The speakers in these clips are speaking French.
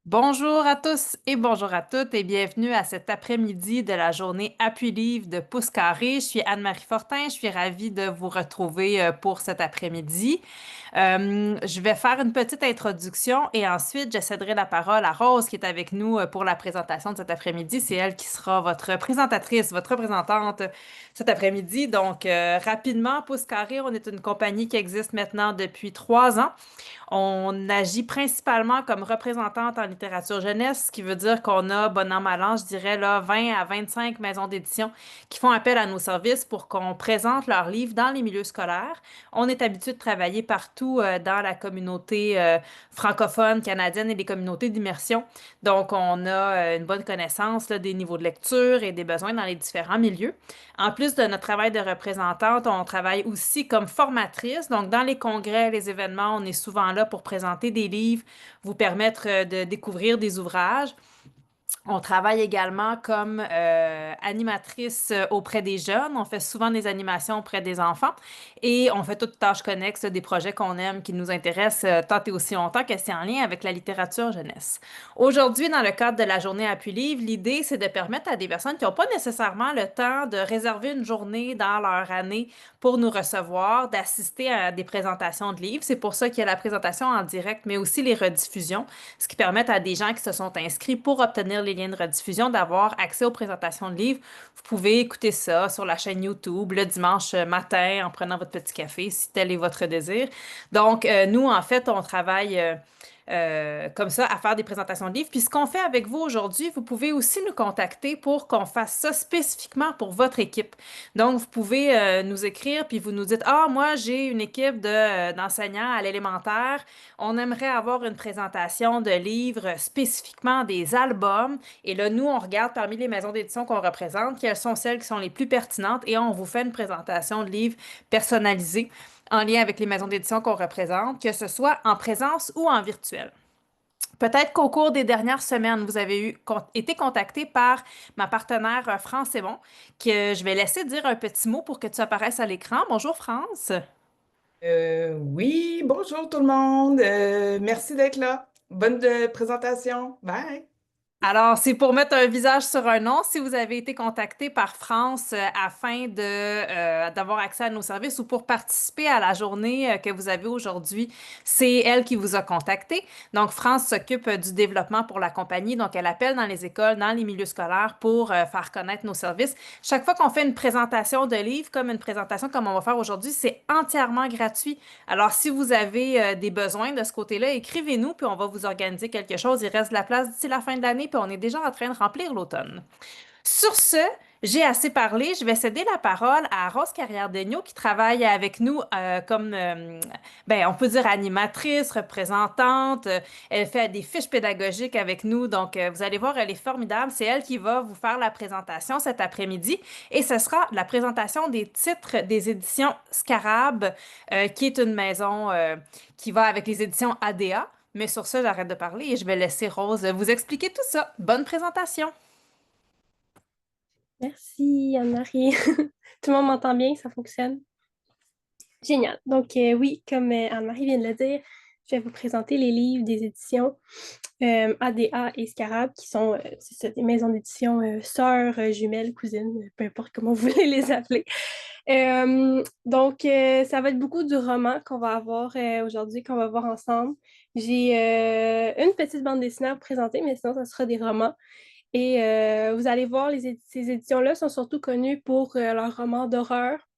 Bonjour à tous et bonjour à toutes et bienvenue à cet après-midi de la journée Appui Livre de Pouce Carré. Je suis Anne-Marie Fortin, je suis ravie de vous retrouver pour cet après-midi. Je vais faire une petite introduction et ensuite je céderai la parole à Rose qui est avec nous pour la présentation de cet après-midi. C'est elle qui sera votre présentatrice, votre représentante cet après-midi. Donc, rapidement, Pouce Carré, on est une compagnie qui existe maintenant depuis 3 ans. On agit principalement comme représentante en littérature jeunesse, ce qui veut dire qu'on a, bon an, mal an, je dirais là, 20 à 25 maisons d'édition qui font appel à nos services pour qu'on présente leurs livres dans les milieux scolaires. On est habitué de travailler partout dans la communauté francophone, canadienne et les communautés d'immersion. Donc, on a une bonne connaissance là, des niveaux de lecture et des besoins dans les différents milieux. En plus de notre travail de représentante, on travaille aussi comme formatrice. Donc, dans les congrès, les événements, on est souvent là pour présenter des livres, vous permettre de découvrir des ouvrages. On travaille également comme animatrice auprès des jeunes. On fait souvent des animations auprès des enfants et on fait toutes tâches connexes, des projets qu'on aime, qui nous intéressent tant et aussi longtemps que c'est en lien avec la littérature jeunesse. Aujourd'hui, dans le cadre de la journée Appui Livre, l'idée, c'est de permettre à des personnes qui n'ont pas nécessairement le temps de réserver une journée dans leur année pour nous recevoir, d'assister à des présentations de livres. C'est pour ça qu'il y a la présentation en direct, mais aussi les rediffusions, ce qui permet à des gens qui se sont inscrits pour obtenir les liens de rediffusion d'avoir accès aux présentations de livres. Vous pouvez écouter ça sur la chaîne YouTube le dimanche matin en prenant votre petit café, si tel est votre désir. Donc, nous, en fait, on travaille comme ça à faire des présentations de livres. Puis ce qu'on fait avec vous aujourd'hui, vous pouvez aussi nous contacter pour qu'on fasse ça spécifiquement pour votre équipe. Donc, vous pouvez nous écrire, puis vous nous dites, ah, moi, j'ai une équipe d'enseignants à l'élémentaire. On aimerait avoir une présentation de livres, spécifiquement des albums. Et là, nous, on regarde parmi les maisons d'édition qu'on représente, quelles sont celles qui sont les plus pertinentes et on vous fait une présentation de livres personnalisés en lien avec les maisons d'édition qu'on représente, que ce soit en présence ou en virtuel. Peut-être qu'au cours des dernières semaines, vous avez été contacté par ma partenaire France et Bon, que je vais laisser dire un petit mot pour que tu apparaisses à l'écran. Bonjour France. Oui, bonjour tout le monde. Merci d'être là. Bonne présentation. Bye. Alors, c'est pour mettre un visage sur un nom. Si vous avez été contacté par France afin d'avoir accès à nos services ou pour participer à la journée que vous avez aujourd'hui, c'est elle qui vous a contacté. Donc, France s'occupe du développement pour la compagnie. Donc, elle appelle dans les écoles, dans les milieux scolaires pour faire connaître nos services. Chaque fois qu'on fait une présentation de livres, comme une présentation comme on va faire aujourd'hui, c'est entièrement gratuit. Alors, si vous avez des besoins de ce côté-là, écrivez-nous, puis on va vous organiser quelque chose. Il reste de la place d'ici la fin de l'année, puis on est déjà en train de remplir l'automne. Sur ce, j'ai assez parlé. Je vais céder la parole à Rose Carrière-Degnaud qui travaille avec nous ben, on peut dire animatrice, représentante. Elle fait des fiches pédagogiques avec nous. Donc, vous allez voir, elle est formidable. C'est elle qui va vous faire la présentation cet après-midi. Et ce sera la présentation des titres des éditions Scarab, qui est une maison qui va avec les éditions ADA. Mais sur ce, j'arrête de parler et je vais laisser Rose vous expliquer tout ça. Bonne présentation! Merci Anne-Marie. Tout le monde m'entend bien, ça fonctionne. Génial. Donc oui, comme Anne-Marie vient de le dire, je vais vous présenter les livres des éditions ADA et Scarab, qui sont c'est ça, des maisons d'édition sœurs, jumelles, cousines, peu importe comment vous voulez les appeler. Donc, ça va être beaucoup du roman qu'on va avoir aujourd'hui, qu'on va voir ensemble. J'ai une petite bande dessinée à vous présenter, mais sinon, ça sera des romans. Et vous allez voir, ces éditions-là sont surtout connues pour leurs romans d'horreur.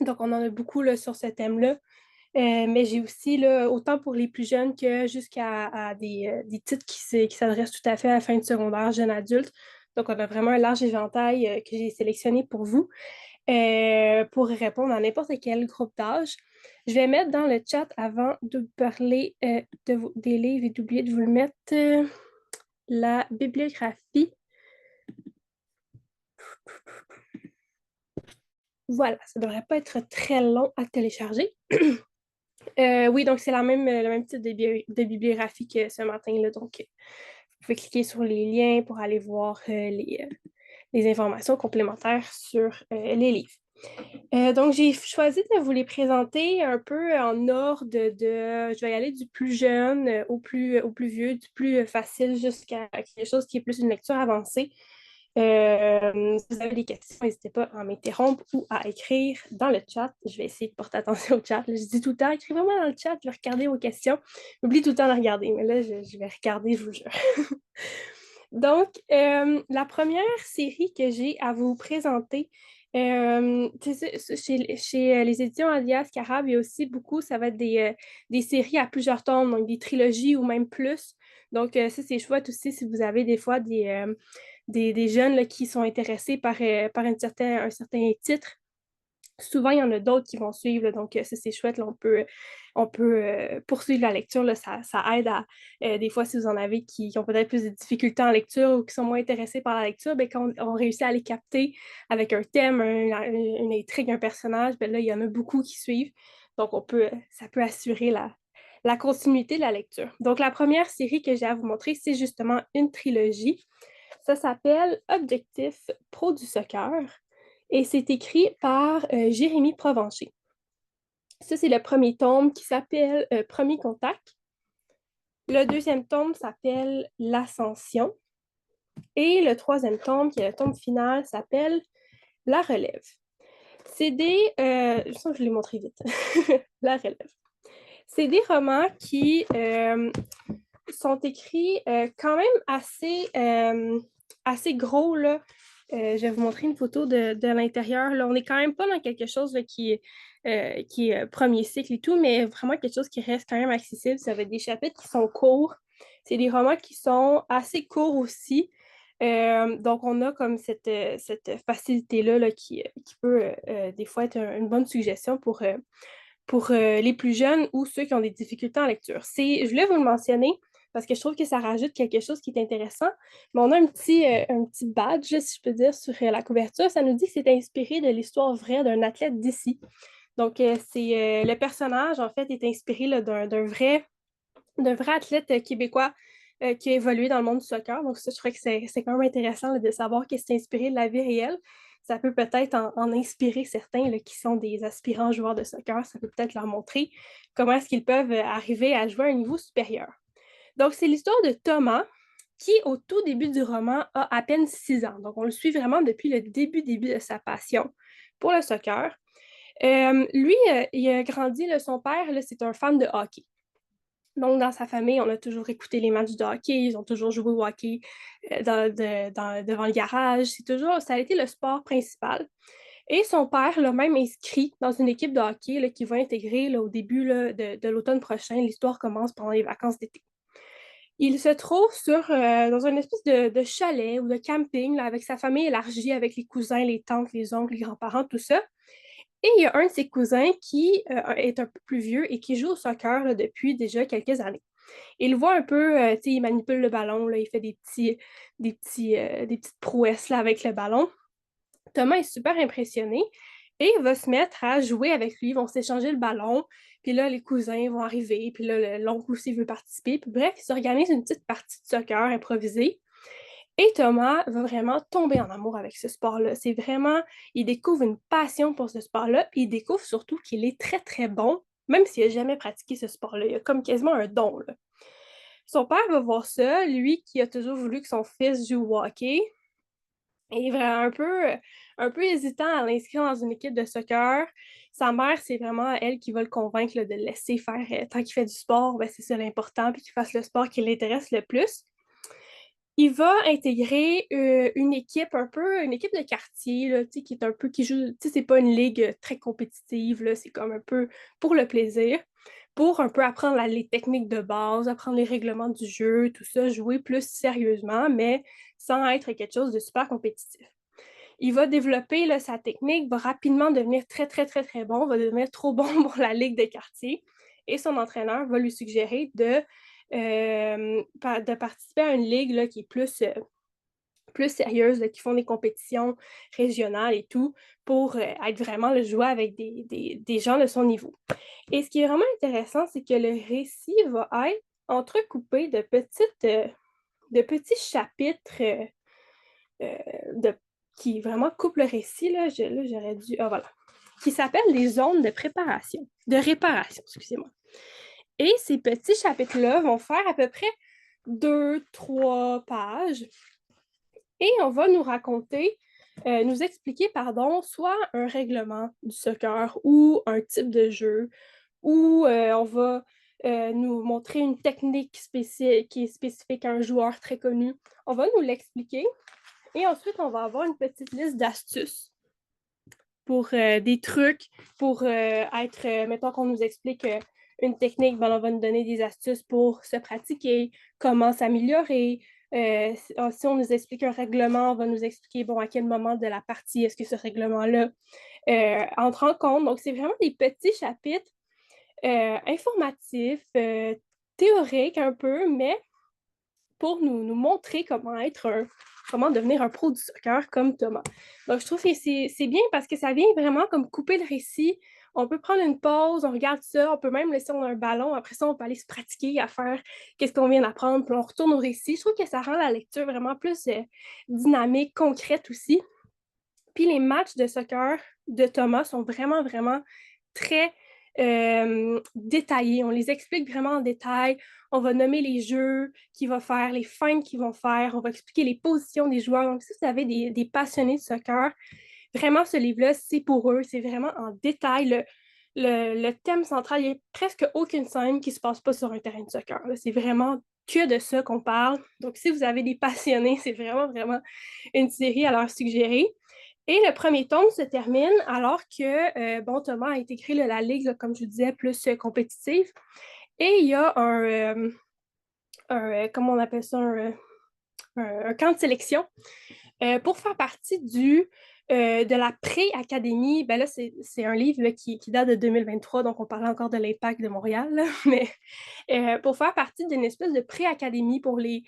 Donc, on en a beaucoup là, sur ce thème-là. Mais j'ai aussi, là, autant pour les plus jeunes que jusqu'à des titres qui s'adressent tout à fait à la fin de secondaire, jeune adulte. Donc, on a vraiment un large éventail que j'ai sélectionné pour vous pour répondre à n'importe quel groupe d'âge. Je vais mettre dans le chat avant de vous parler des livres et d'oublier de vous le mettre la bibliographie. Voilà, ça ne devrait pas être très long à télécharger. Oui, donc c'est le même type de bibliographie que ce matin-là. Donc, vous pouvez cliquer sur les liens pour aller voir les informations complémentaires sur les livres. Donc, j'ai choisi de vous les présenter un peu en ordre je vais y aller du plus jeune au plus vieux, du plus facile jusqu'à quelque chose qui est plus une lecture avancée. Si vous avez des questions, n'hésitez pas à m'interrompre ou à écrire dans le chat. Je vais essayer de porter attention au chat. Là, je dis tout le temps, écrivez-moi dans le chat, je vais regarder vos questions. J'oublie tout le temps de regarder, mais là, je vais regarder, je vous jure. Donc, la première série que j'ai à vous présenter, chez les éditions Alias Carab, il y a aussi beaucoup, ça va être des séries à plusieurs tomes, donc des trilogies ou même plus. Donc, ça, c'est chouette aussi si vous avez des fois des jeunes là, qui sont intéressés par un certain titre. Souvent, il y en a d'autres qui vont suivre, là, donc ça, c'est chouette. Là, on peut poursuivre la lecture. Là, ça aide à, des fois, si vous en avez qui ont peut-être plus de difficultés en lecture ou qui sont moins intéressés par la lecture, ben, quand on réussit à les capter avec un thème, une intrigue, un personnage, ben, là, il y en a beaucoup qui suivent. Donc, ça peut assurer la continuité de la lecture. Donc, la première série que j'ai à vous montrer, c'est justement une trilogie. Ça s'appelle Objectif Pro du soccer et c'est écrit par Jérémy Provencher. Ça, c'est le premier tome qui s'appelle Premier contact. Le deuxième tome s'appelle L'Ascension. Et le troisième tome, qui est le tome final, s'appelle La Relève. C'est je l'ai montré vite. La Relève. C'est des romans qui sont écrits quand même assez gros, là. Je vais vous montrer une photo de l'intérieur. Là, on n'est quand même pas dans quelque chose là, qui est premier cycle et tout, mais vraiment quelque chose qui reste quand même accessible. Ça va être des chapitres qui sont courts. C'est des romans qui sont assez courts aussi. Donc, on a comme cette facilité-là là, qui peut des fois être une bonne suggestion pour les plus jeunes ou ceux qui ont des difficultés en lecture. Je voulais vous le mentionner parce que je trouve que ça rajoute quelque chose qui est intéressant. Mais on a un petit badge, si je peux dire, sur la couverture. Ça nous dit que c'est inspiré de l'histoire vraie d'un athlète d'ici. Donc, le personnage, en fait, est inspiré là, d'un vrai athlète québécois qui a évolué dans le monde du soccer. Donc, ça, je trouvais que c'est quand même intéressant là, de savoir que c'est inspiré de la vie réelle. Ça peut peut-être en inspirer certains là, qui sont des aspirants joueurs de soccer. Ça peut peut-être leur montrer comment est-ce qu'ils peuvent arriver à jouer à un niveau supérieur. Donc, c'est l'histoire de Thomas qui, au tout début du roman, a à peine 6 ans. Donc, on le suit vraiment depuis le début de sa passion pour le soccer. Lui, il a grandi, là, son père, là, c'est un fan de hockey. Donc, dans sa famille, on a toujours écouté les matchs de hockey, ils ont toujours joué au hockey devant le garage. Ça a été le sport principal. Et son père l'a même inscrit dans une équipe de hockey là, qui va intégrer là, au début là, de l'automne prochain. L'histoire commence pendant les vacances d'été. Il se trouve dans une espèce de chalet ou de camping là, avec sa famille élargie, avec les cousins, les tantes, les oncles, les grands-parents, tout ça. Et il y a un de ses cousins qui est un peu plus vieux et qui joue au soccer là, depuis déjà quelques années. Il voit un peu, il manipule le ballon, là, il fait des petites prouesses là, avec le ballon. Thomas est super impressionné et il va se mettre à jouer avec lui. Ils vont s'échanger le ballon. Puis là, les cousins vont arriver. Puis là, l'oncle aussi veut participer. Puis bref, il s'organise une petite partie de soccer improvisée. Et Thomas va vraiment tomber en amour avec ce sport-là. C'est vraiment, il découvre une passion pour ce sport-là. Puis il découvre surtout qu'il est très, très bon, même s'il n'a jamais pratiqué ce sport-là. Il a comme quasiment un don, là. Son père va voir ça, lui qui a toujours voulu que son fils joue au hockey. Et vraiment un peu hésitant à l'inscrire dans une équipe de soccer. Sa mère, c'est vraiment elle qui va le convaincre là, de le laisser faire. Tant qu'il fait du sport, ben, c'est ça l'important, puis qu'il fasse le sport qui l'intéresse le plus. Il va intégrer une équipe une équipe de quartier, là, qui est un peu, qui joue, c'est pas une ligue très compétitive, là, c'est comme un peu pour le plaisir, pour un peu apprendre les techniques de base, apprendre les règlements du jeu, tout ça, jouer plus sérieusement, mais sans être quelque chose de super compétitif. Il va développer là, sa technique, va rapidement devenir très, très, très, très bon, va devenir trop bon pour la ligue de quartier, et son entraîneur va lui suggérer de participer à une ligue là, qui est plus sérieuses, là, qui font des compétitions régionales et tout, pour être vraiment le jouer avec des gens de son niveau. Et ce qui est vraiment intéressant, c'est que le récit va être entrecoupé de petits chapitres qui vraiment coupe le récit, là j'aurais dû... Ah, voilà. Qui s'appelle les zones de préparation, de réparation, excusez-moi. Et ces petits chapitres-là vont faire à peu près 2-3 pages. Et on va nous raconter, nous expliquer, pardon, soit un règlement du soccer ou un type de jeu, ou on va nous montrer une technique qui est spécifique à un joueur très connu. On va nous l'expliquer et ensuite, on va avoir une petite liste d'astuces pour des trucs, pour être, mettons qu'on nous explique une technique, ben, on va nous donner des astuces pour se pratiquer, comment s'améliorer. Si on nous explique un règlement, on va nous expliquer, bon, à quel moment de la partie est-ce que ce règlement-là entre en compte. Donc, c'est vraiment des petits chapitres informatifs, théoriques un peu, mais pour nous montrer comment devenir un pro du soccer comme Thomas. Donc, je trouve que c'est bien parce que ça vient vraiment comme couper le récit. On peut prendre une pause, on regarde ça, on peut même laisser un ballon. Après ça, on peut aller se pratiquer à faire qu'est-ce qu'on vient d'apprendre, puis on retourne au récit. Je trouve que ça rend la lecture vraiment plus dynamique, concrète aussi. Puis les matchs de soccer de Thomas sont vraiment, vraiment très détaillés. On les explique vraiment en détail. On va nommer les jeux qu'il va faire, les feintes qu'ils vont faire. On va expliquer les positions des joueurs. Donc, si vous avez des passionnés de soccer, vraiment, ce livre-là, c'est pour eux. C'est vraiment en détail. Le thème central, il n'y a presque aucune scène qui ne se passe pas sur un terrain de soccer. C'est vraiment que de ça qu'on parle. Donc, si vous avez des passionnés, c'est vraiment, vraiment une série à leur suggérer. Et le premier tome se termine alors que Thomas a intégré la ligue, là, comme je vous disais, plus compétitive. Et il y a comment on appelle ça, un camp de sélection pour faire partie de la pré-académie. Ben là, c'est un livre là, qui date de 2023, donc on parlait encore de l'Impact de Montréal, là, mais pour faire partie d'une espèce de pré-académie pour les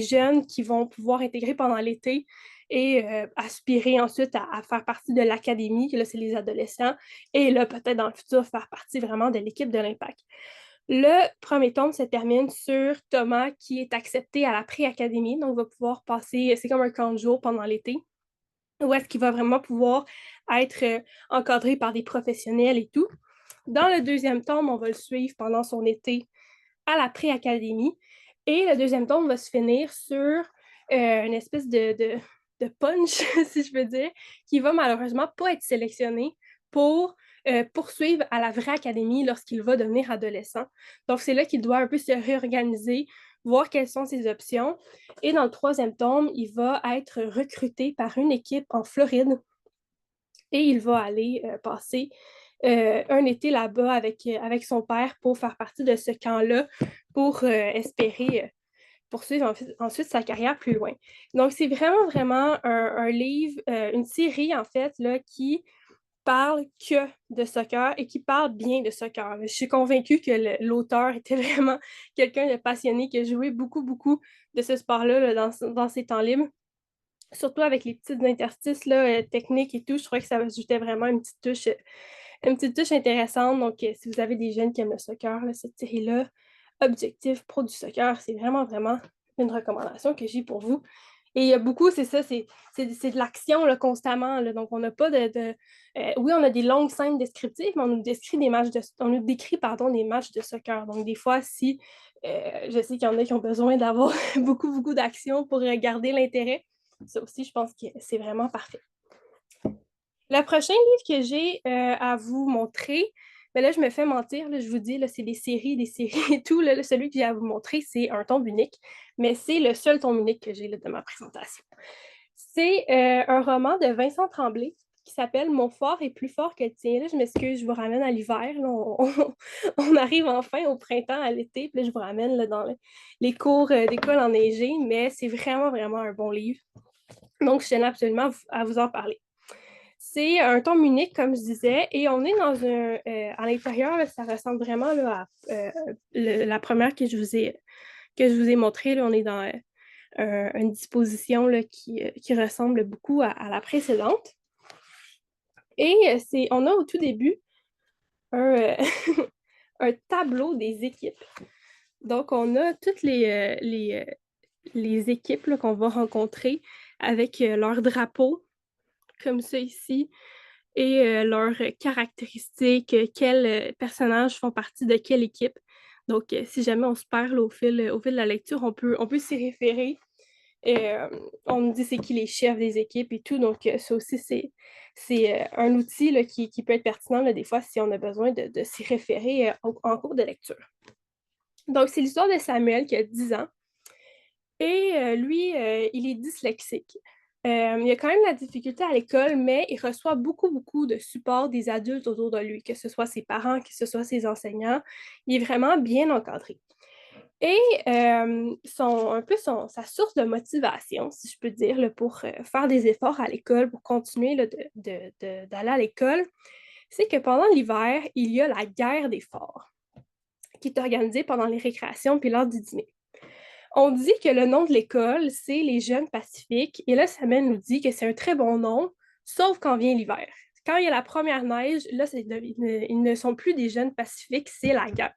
jeunes qui vont pouvoir intégrer pendant l'été et aspirer ensuite à faire partie de l'académie. Là, c'est les adolescents. Et là, peut-être dans le futur, faire partie vraiment de l'équipe de l'Impact. Le premier tome se termine sur Thomas qui est accepté à la pré-académie, donc va pouvoir passer, c'est comme un camp de jour pendant l'été, où est-ce qu'il va vraiment pouvoir être encadré par des professionnels et tout. Dans le deuxième tome, on va le suivre pendant son été à la pré-académie, et le deuxième tome va se finir sur une espèce de punch, si je veux dire, qui va malheureusement pas être sélectionné pour poursuivre à la vraie académie lorsqu'il va devenir adolescent. Donc, c'est là qu'il doit un peu se réorganiser, voir quelles sont ses options. Et dans le troisième tome, il va être recruté par une équipe en Floride et il va aller passer un été là-bas avec son père pour faire partie de ce camp-là pour espérer poursuivre ensuite sa carrière plus loin. Donc, c'est vraiment, vraiment un livre, une série, en fait, là, qui parle que de soccer et qui parle bien de soccer. Je suis convaincue que l'auteur était vraiment quelqu'un de passionné qui a joué beaucoup, beaucoup de ce sport-là là, dans ses temps libres. Surtout avec les petites interstices là, techniques et tout, je trouvais que ça ajoutait vraiment une petite touche intéressante. Donc, si vous avez des jeunes qui aiment le soccer, là, cette série-là, Objectif Pro du soccer, c'est vraiment, vraiment une recommandation que j'ai pour vous. Et il y a beaucoup, c'est ça, c'est de l'action là, constamment. Là, donc, on n'a pas oui, on a des longues scènes descriptives, mais on nous décrit des matchs des matchs de soccer. Donc, des fois, si je sais qu'il y en a qui ont besoin d'avoir beaucoup, beaucoup d'action pour garder l'intérêt, ça aussi, je pense que c'est vraiment parfait. Le prochain livre que j'ai à vous montrer, ben là, je me fais mentir, là, je vous dis, là, c'est des séries et tout. Là, celui que j'ai à vous montrer, c'est un tome unique, mais c'est le seul tome unique que j'ai là, de ma présentation. C'est un roman de Vincent Tremblay qui s'appelle Mon fort est plus fort que le tien. Là, je m'excuse, je vous ramène à l'hiver. On arrive enfin au printemps, à l'été, puis là, je vous ramène là, dans les cours d'école enneigées, mais c'est vraiment, vraiment un bon livre. Donc, je tenais absolument à vous en parler. C'est un tome unique, comme je disais, et on est dans à l'intérieur, là, ça ressemble vraiment là, à la première que je vous ai montrée. Là, on est dans une disposition là, qui ressemble beaucoup à la précédente. Et on a au tout début un tableau des équipes. Donc, on a toutes les équipes là, qu'on va rencontrer avec leur drapeau, comme ça ici, et leurs caractéristiques, quels personnages font partie de quelle équipe. Donc, si jamais on se perd là, au fil de la lecture, on peut s'y référer. Et on nous dit c'est qui les chefs des équipes et tout. Donc, ça aussi, c'est un outil là, qui peut être pertinent là, des fois si on a besoin de s'y référer en cours de lecture. Donc, c'est l'histoire de Samuel qui a 10 ans. Et lui, il est dyslexique. Il a quand même la difficulté à l'école, mais il reçoit beaucoup, beaucoup de support des adultes autour de lui, que ce soit ses parents, que ce soit ses enseignants. Il est vraiment bien encadré. Et sa source de motivation, si je peux dire, là, pour faire des efforts à l'école, pour continuer là, d'aller à l'école, c'est que pendant l'hiver, il y a la guerre des forts, qui est organisée pendant les récréations puis l'heure du dîner. On dit que le nom de l'école, c'est les Jeunes Pacifiques, et là, Samuel nous dit que c'est un très bon nom, sauf quand vient l'hiver. Quand il y a la première neige, là, ils ne sont plus des Jeunes Pacifiques, c'est la guerre.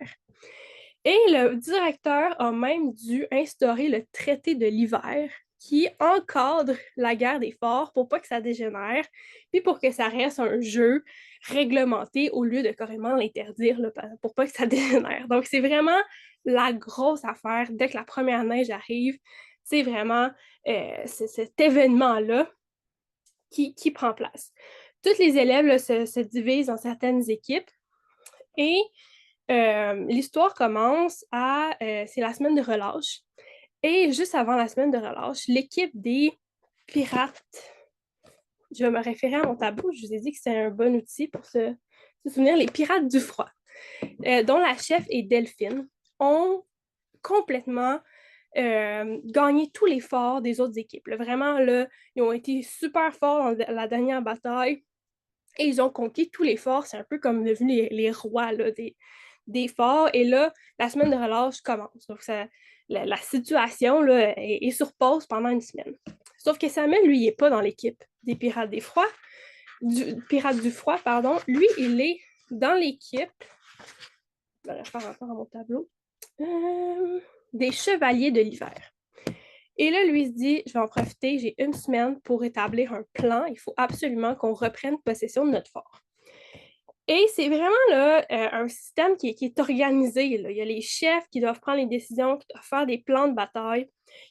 Et le directeur a même dû instaurer le traité de l'hiver qui encadre la guerre des forts pour pas que ça dégénère, puis pour que ça reste un jeu réglementé au lieu de carrément l'interdire là, pour pas que ça dégénère. Donc, c'est vraiment la grosse affaire dès que la première neige arrive. C'est vraiment cet événement-là qui prend place. Tous les élèves là, se divisent en certaines équipes et l'histoire commence c'est la semaine de relâche. Et juste avant la semaine de relâche, l'équipe des pirates, je vais me référer à mon tableau, je vous ai dit que c'est un bon outil pour se souvenir, les pirates du froid, dont la chef est Delphine, ont complètement gagné tous les forts des autres équipes. Là, vraiment, là, ils ont été super forts dans la dernière bataille et ils ont conquis tous les forts. C'est un peu comme devenus les rois là, des forts. Et là, la semaine de relâche commence. Donc, la situation là, est sur pause pendant une semaine. Sauf que Samuel, lui, il n'est pas dans l'équipe des Pirates Pirates du Froid, pardon. Lui, il est dans l'équipe. Je vais refaire encore à mon tableau. Des Chevaliers de l'Hiver. Et là, lui se dit, je vais en profiter, j'ai une semaine pour établir un plan. Il faut absolument qu'on reprenne possession de notre fort. Et c'est vraiment là, un système qui est organisé. Là. Il y a les chefs qui doivent prendre les décisions, qui doivent faire des plans de bataille.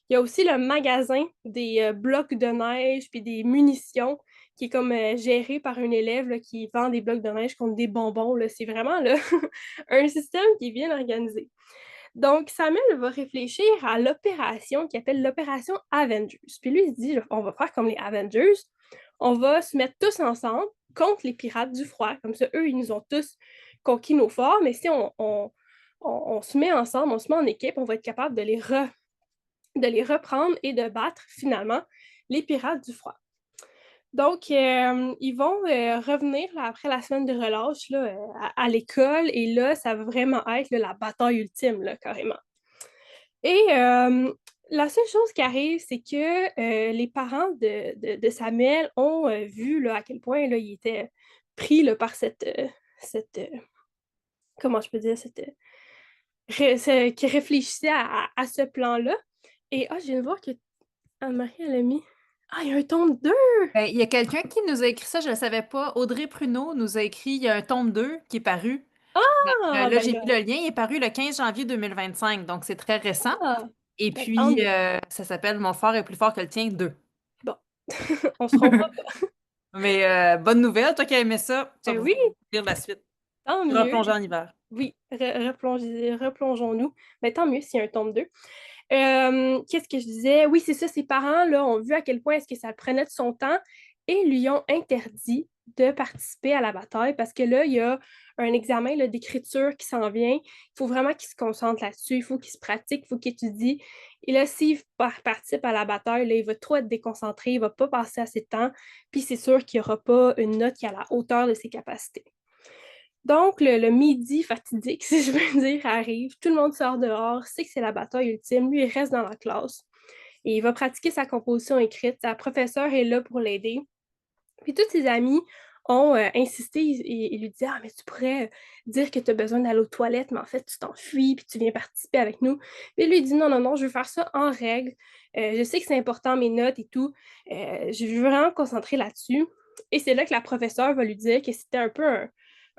Il y a aussi le magasin des blocs de neige puis des munitions qui est comme géré par un élève là, qui vend des blocs de neige contre des bonbons. Là. C'est vraiment là, un système qui est bien organisé. Donc, Samuel va réfléchir à l'opération qu'il appelle l'opération Avengers. Puis lui, il se dit, on va faire comme les Avengers. On va se mettre tous ensemble contre les pirates du froid. Comme ça, eux, ils nous ont tous conquis nos forts, mais si on se met ensemble, on se met en équipe, on va être capable de les reprendre et de battre finalement les pirates du froid. Donc, ils vont revenir là, après la semaine de relâche là, à l'école et là, ça va vraiment être là, la bataille ultime, là, carrément. Et la seule chose qui arrive, c'est que les parents de Samuel ont vu là, à quel point là, il était pris là, par comment je peux dire, qui réfléchissait à ce plan-là. Et je viens de voir que Anne-Marie, elle a mis... Ah, il y a un tome 2! Il y a quelqu'un qui nous a écrit ça, je ne le savais pas. Audrey Pruneau nous a écrit, il y a un tome 2 qui est paru. Ah, Là, ben j'ai là, mis le lien, il est paru le 15 janvier 2025, donc c'est très récent. Et ben, tant puis, mieux. ça s'appelle Mon fort est plus fort que le tien 2. Bon, on se trompe pas. Mais bonne nouvelle, toi qui as aimé ça, tu vas Ben oui, pouvoir lire la suite. tant mieux. Replonger en hiver. Oui, replongeons-nous. Mais tant mieux s'il y a un tome 2. Qu'est-ce que je disais? Oui, c'est ça, ses parents là, ont vu à quel point est-ce que ça prenait de son temps et lui ont interdit de participer à la bataille parce que là, il y a un examen là, d'écriture qui s'en vient. Il faut vraiment qu'il se concentre là-dessus, il faut qu'il se pratique, il faut qu'il étudie. Et là, s'il participe à la bataille, là, il va trop être déconcentré, il ne va pas passer assez de temps, puis c'est sûr qu'il n'y aura pas une note qui est à la hauteur de ses capacités. Donc, le midi fatidique, si je veux dire, arrive. Tout le monde sort dehors, sait que c'est la bataille ultime. Lui, il reste dans la classe et il va pratiquer sa composition écrite. Sa professeure est là pour l'aider. Puis tous ses amis ont insisté et lui disaient « Ah, mais tu pourrais dire que tu as besoin d'aller aux toilettes, mais en fait, tu t'enfuis, puis tu viens participer avec nous. » Puis lui, il dit « Non, non, non, je veux faire ça en règle. Je sais que c'est important, mes notes et tout. Je veux vraiment me concentrer là-dessus. » Et c'est là que la professeure va lui dire que c'était un peu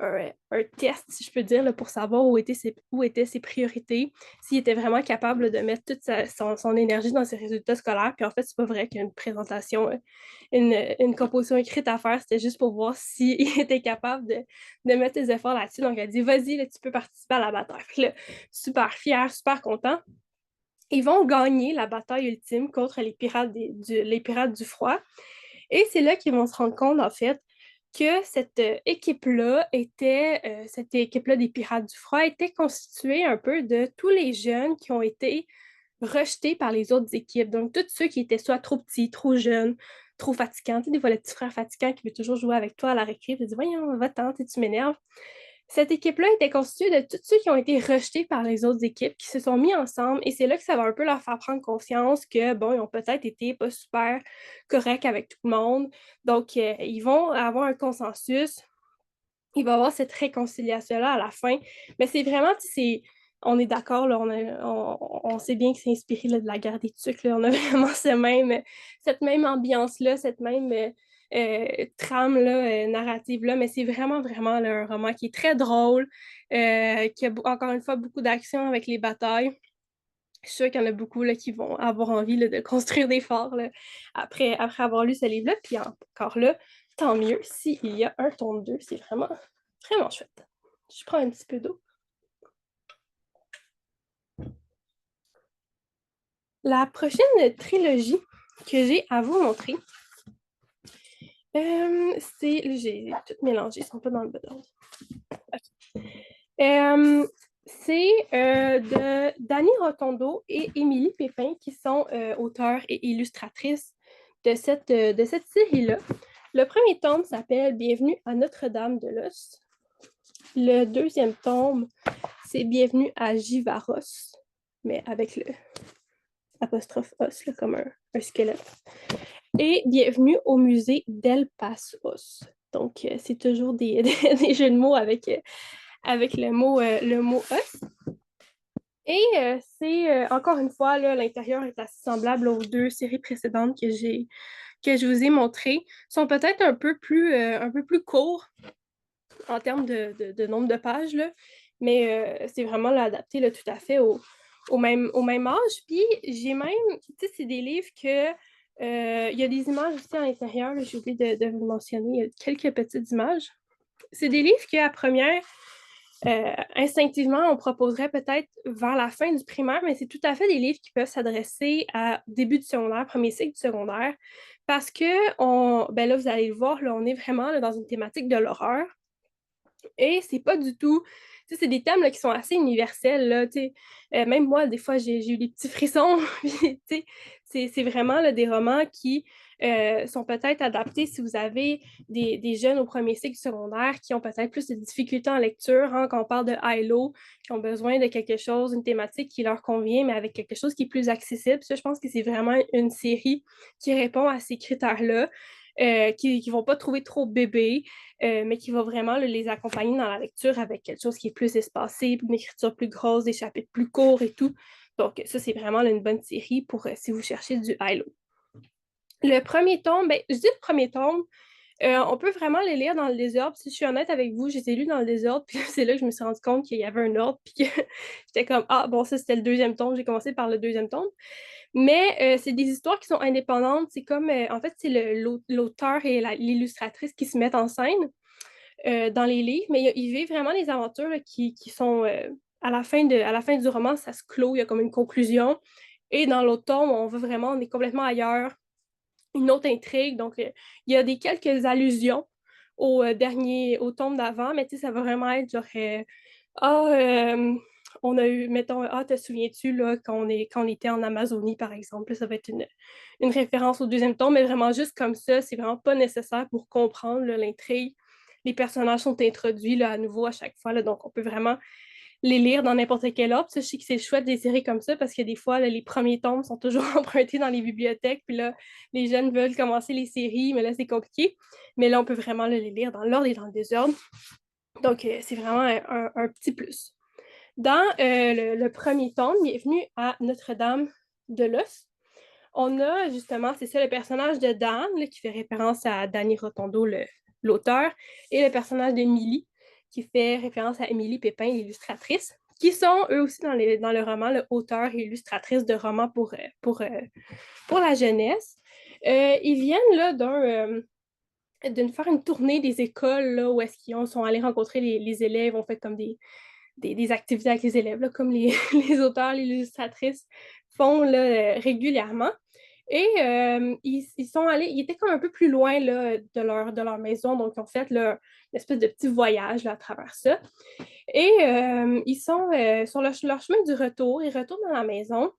un test, si je peux dire, là, pour savoir où étaient ses priorités, s'il était vraiment capable de mettre toute son énergie dans ses résultats scolaires. Puis en fait, c'est pas vrai qu'il y a une présentation, une composition écrite à faire, c'était juste pour voir s'il était capable de mettre ses efforts là-dessus. Donc, elle dit, vas-y, là, tu peux participer à la bataille. Puis là, super fier, super content. Ils vont gagner la bataille ultime contre les pirates du froid. Et c'est là qu'ils vont se rendre compte, en fait, que cette équipe-là des Pirates du Froid était constituée un peu de tous les jeunes qui ont été rejetés par les autres équipes. Donc, tous ceux qui étaient soit trop petits, trop jeunes, trop fatigants. Tu sais, des fois, le petit frère fatigant qui veut toujours jouer avec toi à la récré, tu te dis, voyons, va-t'en, tu m'énerves. Cette équipe-là était constituée de tous ceux qui ont été rejetés par les autres équipes, qui se sont mis ensemble, et c'est là que ça va un peu leur faire prendre conscience que, bon, ils ont peut-être été pas super corrects avec tout le monde. Donc, ils vont avoir un consensus. Il va y avoir cette réconciliation-là à la fin. Mais c'est vraiment, on est d'accord, là, on sait bien que c'est inspiré là, de la guerre des Tucs. Là. On a vraiment cette même ambiance-là, cette même trame-là, narrative-là. Mais c'est vraiment, vraiment là, un roman qui est très drôle, qui a encore une fois beaucoup d'action avec les batailles. Je suis sûre qu'il y en a beaucoup là, qui vont avoir envie là, de construire des forts là, après avoir lu ce livre-là. Puis encore là, tant mieux s'il y a un tome 2. C'est vraiment, vraiment chouette. Je prends un petit peu d'eau. La prochaine trilogie que j'ai à vous montrer, j'ai tout mélangé, ils sont pas dans le bon ordre. C'est de Dani Rotondo et Émilie Pépin qui sont auteurs et illustratrices de cette série-là. Le premier tome s'appelle Bienvenue à Notre-Dame de l'Os. Le deuxième tome, c'est Bienvenue à Jivaros, mais avec le apostrophe os, là, comme un squelette. Et Bienvenue au musée d'El Pasos. Donc, c'est toujours des jeux de mots avec le mot os. Et c'est, encore une fois, là, l'intérieur est assez semblable aux deux séries précédentes que je vous ai montrées. Ils sont peut-être un peu plus courts en termes de nombre de pages, là, mais c'est vraiment là, adapté là, tout à fait au même âge. Puis j'ai même, tu sais, c'est des livres que il y a des images aussi à l'intérieur, j'ai oublié de vous mentionner, il y a quelques petites images. C'est des livres qu'à première, instinctivement, on proposerait peut-être vers la fin du primaire, mais c'est tout à fait des livres qui peuvent s'adresser à début du secondaire, premier cycle du secondaire, parce que, ben là, vous allez le voir, là, on est vraiment là, dans une thématique de l'horreur. Et c'est pas du tout. Tu sais, c'est des thèmes là, qui sont assez universels. Là, tu sais. Même moi, des fois, j'ai eu des petits frissons. Puis, tu sais, c'est vraiment là, des romans qui sont peut-être adaptés si vous avez des jeunes au premier cycle secondaire qui ont peut-être plus de difficultés en lecture, hein, quand on parle de high-low, qui ont besoin de quelque chose, une thématique qui leur convient, mais avec quelque chose qui est plus accessible. Ça, je pense que c'est vraiment une série qui répond à ces critères-là. Qui ne vont pas trouver trop bébé, mais qui va vraiment les accompagner dans la lecture avec quelque chose qui est plus espacé, une écriture plus grosse, des chapitres plus courts et tout. Donc, ça, c'est vraiment une bonne série pour si vous cherchez du high-low. Le premier tome, ben, je dis le premier tome, on peut vraiment les lire dans le désordre. Si je suis honnête avec vous, je les ai lus dans le désordre, puis c'est là que je me suis rendu compte qu'il y avait un ordre, puis que j'étais comme, ah, bon, ça, c'était le deuxième tome, j'ai commencé par le deuxième tome. Mais c'est des histoires qui sont indépendantes. C'est comme, en fait, c'est l'auteur et l'illustratrice qui se mettent en scène dans les livres, mais ils vivent vraiment des aventures là, qui sont, à la fin du roman, ça se clôt, il y a comme une conclusion. Et dans l'autre tome, on est complètement ailleurs, une autre intrigue. Donc, il y a quelques allusions au tome d'avant, mais tu sais, ça va vraiment être genre, on a eu, mettons, te souviens-tu, là, quand on était en Amazonie, par exemple, ça va être une référence au deuxième tome, mais vraiment juste comme ça, c'est vraiment pas nécessaire pour comprendre là, l'intrigue. Les personnages sont introduits là, à nouveau à chaque fois, là, donc on peut vraiment les lire dans n'importe quel ordre. Ça, je sais que c'est chouette des séries comme ça parce que des fois, là, les premiers tomes sont toujours empruntés dans les bibliothèques. Puis là, les jeunes veulent commencer les séries, mais là, c'est compliqué. Mais là, on peut vraiment là, les lire dans l'ordre et dans le désordre. Donc, c'est vraiment un petit plus. Dans le premier tome, Bienvenue à Notre-Dame de l'Os, on a justement, c'est ça, le personnage de Dan, là, qui fait référence à Danny Rotondo, l'auteur, et le personnage de Millie, qui fait référence à Émilie Pépin, l'illustratrice, qui sont eux aussi dans le roman, le auteur et illustratrice de romans pour la jeunesse. Ils viennent là de faire une tournée des écoles là, où est-ce qu'ils sont allés rencontrer les élèves, ont fait comme des activités avec les élèves, là, comme les auteurs, les illustratrices font là, régulièrement. Et ils sont allés, ils étaient comme un peu plus loin là, de leur maison, donc ils ont fait là, une espèce de petit voyage là, à travers ça. Et ils sont sur leur chemin du retour, ils retournent dans la maison.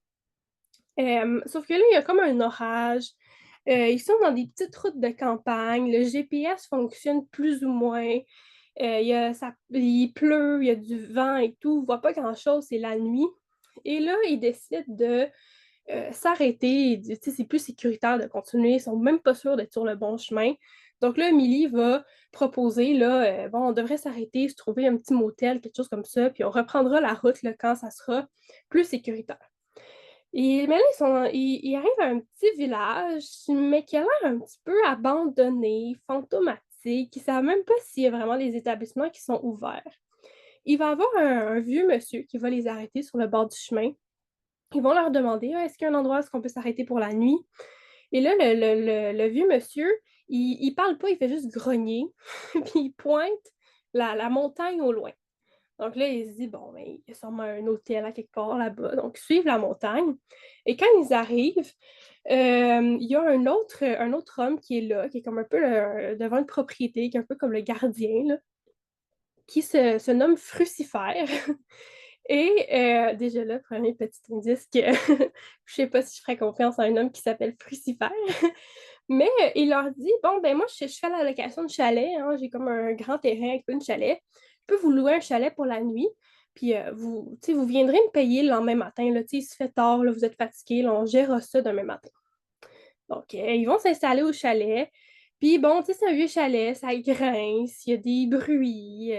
Sauf que là, il y a comme un orage. Ils sont dans des petites routes de campagne. Le GPS fonctionne plus ou moins. Il pleut, il y a du vent et tout. On ne voit pas grand-chose, c'est la nuit. Et là, ils décident de s'arrêter. C'est plus sécuritaire de continuer. Ils ne sont même pas sûrs d'être sur le bon chemin. Donc là, Emily va proposer, là, bon, on devrait s'arrêter, se trouver un petit motel, quelque chose comme ça, puis on reprendra la route là, quand ça sera plus sécuritaire. Mais là, ils arrivent à un petit village, mais qui a l'air un petit peu abandonné, fantomatique. Ils ne savent même pas s'il y a vraiment des établissements qui sont ouverts. Il va y avoir un vieux monsieur qui va les arrêter sur le bord du chemin. Ils vont leur demander est-ce qu'il y a un endroit où est-ce qu'on peut s'arrêter pour la nuit? Et là, le vieux monsieur, il parle pas, il fait juste grogner, puis il pointe la montagne au loin. Donc là, il se dit, bon, ben, il y a sûrement un hôtel à quelque part là-bas. Donc, ils suivent la montagne. Et quand ils arrivent, il y a un autre homme qui est là, qui est comme un peu devant une propriété, qui est un peu comme le gardien, là, qui se nomme Frucifère. Et déjà là, premier petit indice que je sais pas si je ferais confiance à un homme qui s'appelle Frucifère. Mais il leur dit, bon, ben moi, je fais la location de chalet, hein, j'ai comme un grand terrain avec une chalet. Je peux vous louer un chalet pour la nuit, puis vous viendrez me payer le lendemain matin, là, il se fait tard, là, vous êtes fatigué, là, on gérera ça demain matin. Donc, ils vont s'installer au chalet, puis bon, c'est un vieux chalet, ça grince, il y a des bruits,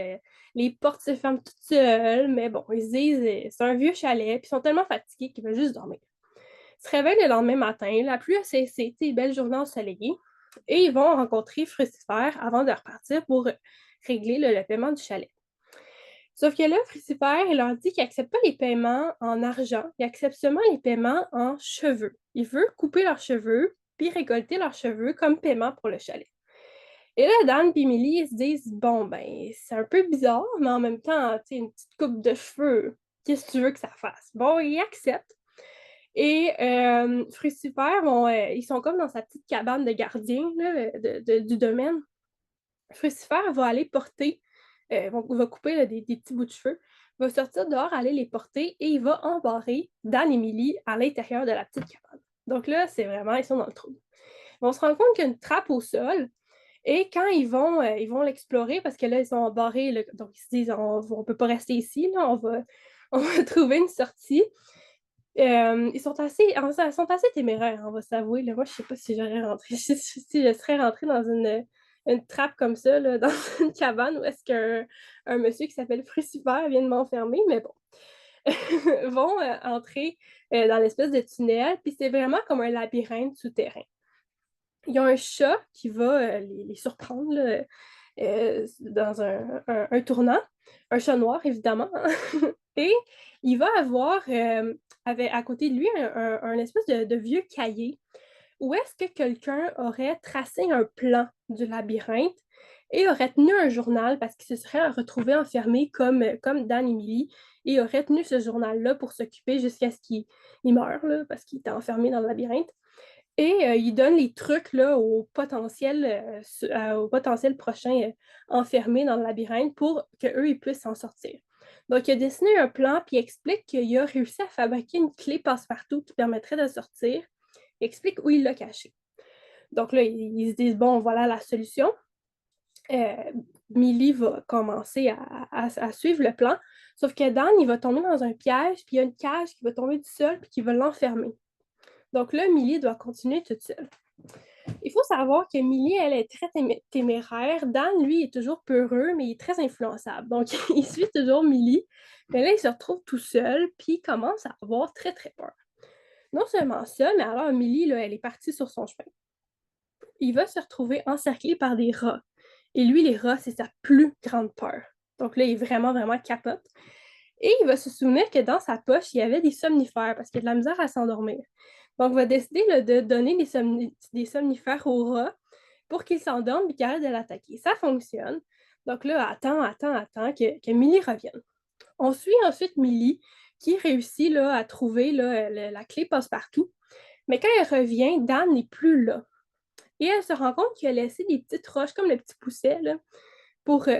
les portes se ferment toutes seules, mais bon, ils se disent, c'est un vieux chalet, puis ils sont tellement fatigués qu'ils veulent juste dormir. Ils se réveillent le lendemain matin, la pluie a cessé, belle journée ensoleillée, et ils vont rencontrer Frucifère avant de repartir pour régler le paiement du chalet. Sauf que là, Frucifère, il leur dit qu'il n'accepte pas les paiements en argent, il accepte seulement les paiements en cheveux. Il veut couper leurs cheveux, puis récolter leurs cheveux comme paiement pour le chalet. Et là, Dan et Emily, ils se disent, bon, ben, c'est un peu bizarre, mais en même temps, tu sais, une petite coupe de cheveux, qu'est-ce que tu veux que ça fasse? Bon, ils acceptent. Et Frucifère, ils sont comme dans sa petite cabane de gardien là, du domaine. Frucifère va aller porter, va couper là, des petits bouts de cheveux, va sortir dehors, aller les porter et il va embarrer Dan et Emily à l'intérieur de la petite cabane. Donc là, c'est vraiment, ils sont dans le trou. On se rend compte qu'il y a une trappe au sol et quand ils vont l'explorer, parce que là, ils sont embarrés, donc ils se disent, on ne peut pas rester ici, là, on va trouver une sortie. Ils sont assez téméraires, on va s'avouer. Moi, je ne sais pas si j'aurais rentré, si je serais rentrée dans une trappe comme ça, là, dans une cabane où est-ce qu'un monsieur qui s'appelle Frucifère vient de m'enfermer, mais bon. Vont entrer dans l'espèce de tunnel, puis c'est vraiment comme un labyrinthe souterrain. Il y a un chat qui va les surprendre là, dans un tournant, un chat noir, évidemment. Et il va avoir à côté de lui un espèce de vieux cahier où est-ce que quelqu'un aurait tracé un plan du labyrinthe et aurait tenu un journal parce qu'il se serait retrouvé enfermé comme Dan et Millie et aurait tenu ce journal-là pour s'occuper jusqu'à ce qu'il meure là, parce qu'il était enfermé dans le labyrinthe. Et il donne les trucs là, au potentiel prochain enfermé dans le labyrinthe pour qu'eux, ils puissent s'en sortir. Donc, il a dessiné un plan, puis il explique qu'il a réussi à fabriquer une clé passe-partout qui permettrait de sortir. Il explique où il l'a caché. Donc là, ils se disent, bon, voilà la solution. Millie va commencer à suivre le plan. Sauf que Dan, il va tomber dans un piège, puis il y a une cage qui va tomber du sol, puis qui va l'enfermer. Donc là, Millie doit continuer toute seule. Il faut savoir que Millie, elle est très téméraire. Dan, lui, est toujours peureux, mais il est très influençable. Donc, il suit toujours Millie. Mais là, il se retrouve tout seul, puis il commence à avoir très, très peur. Non seulement ça, mais alors Millie, là, elle est partie sur son chemin. Il va se retrouver encerclé par des rats. Et lui, les rats, c'est sa plus grande peur. Donc là, il est vraiment, vraiment capote. Et il va se souvenir que dans sa poche, il y avait des somnifères parce qu'il a de la misère à s'endormir. Donc, il va décider là, de donner des somnifères aux rats pour qu'ils s'endorment et qu'ils arrêtent de l'attaquer. Ça fonctionne. Donc là, attends que Millie revienne. On suit ensuite Millie qui réussit là, à trouver là, la clé passe-partout. Mais quand elle revient, Dan n'est plus là. Et elle se rend compte qu'il a laissé des petites roches comme le petit pousset là,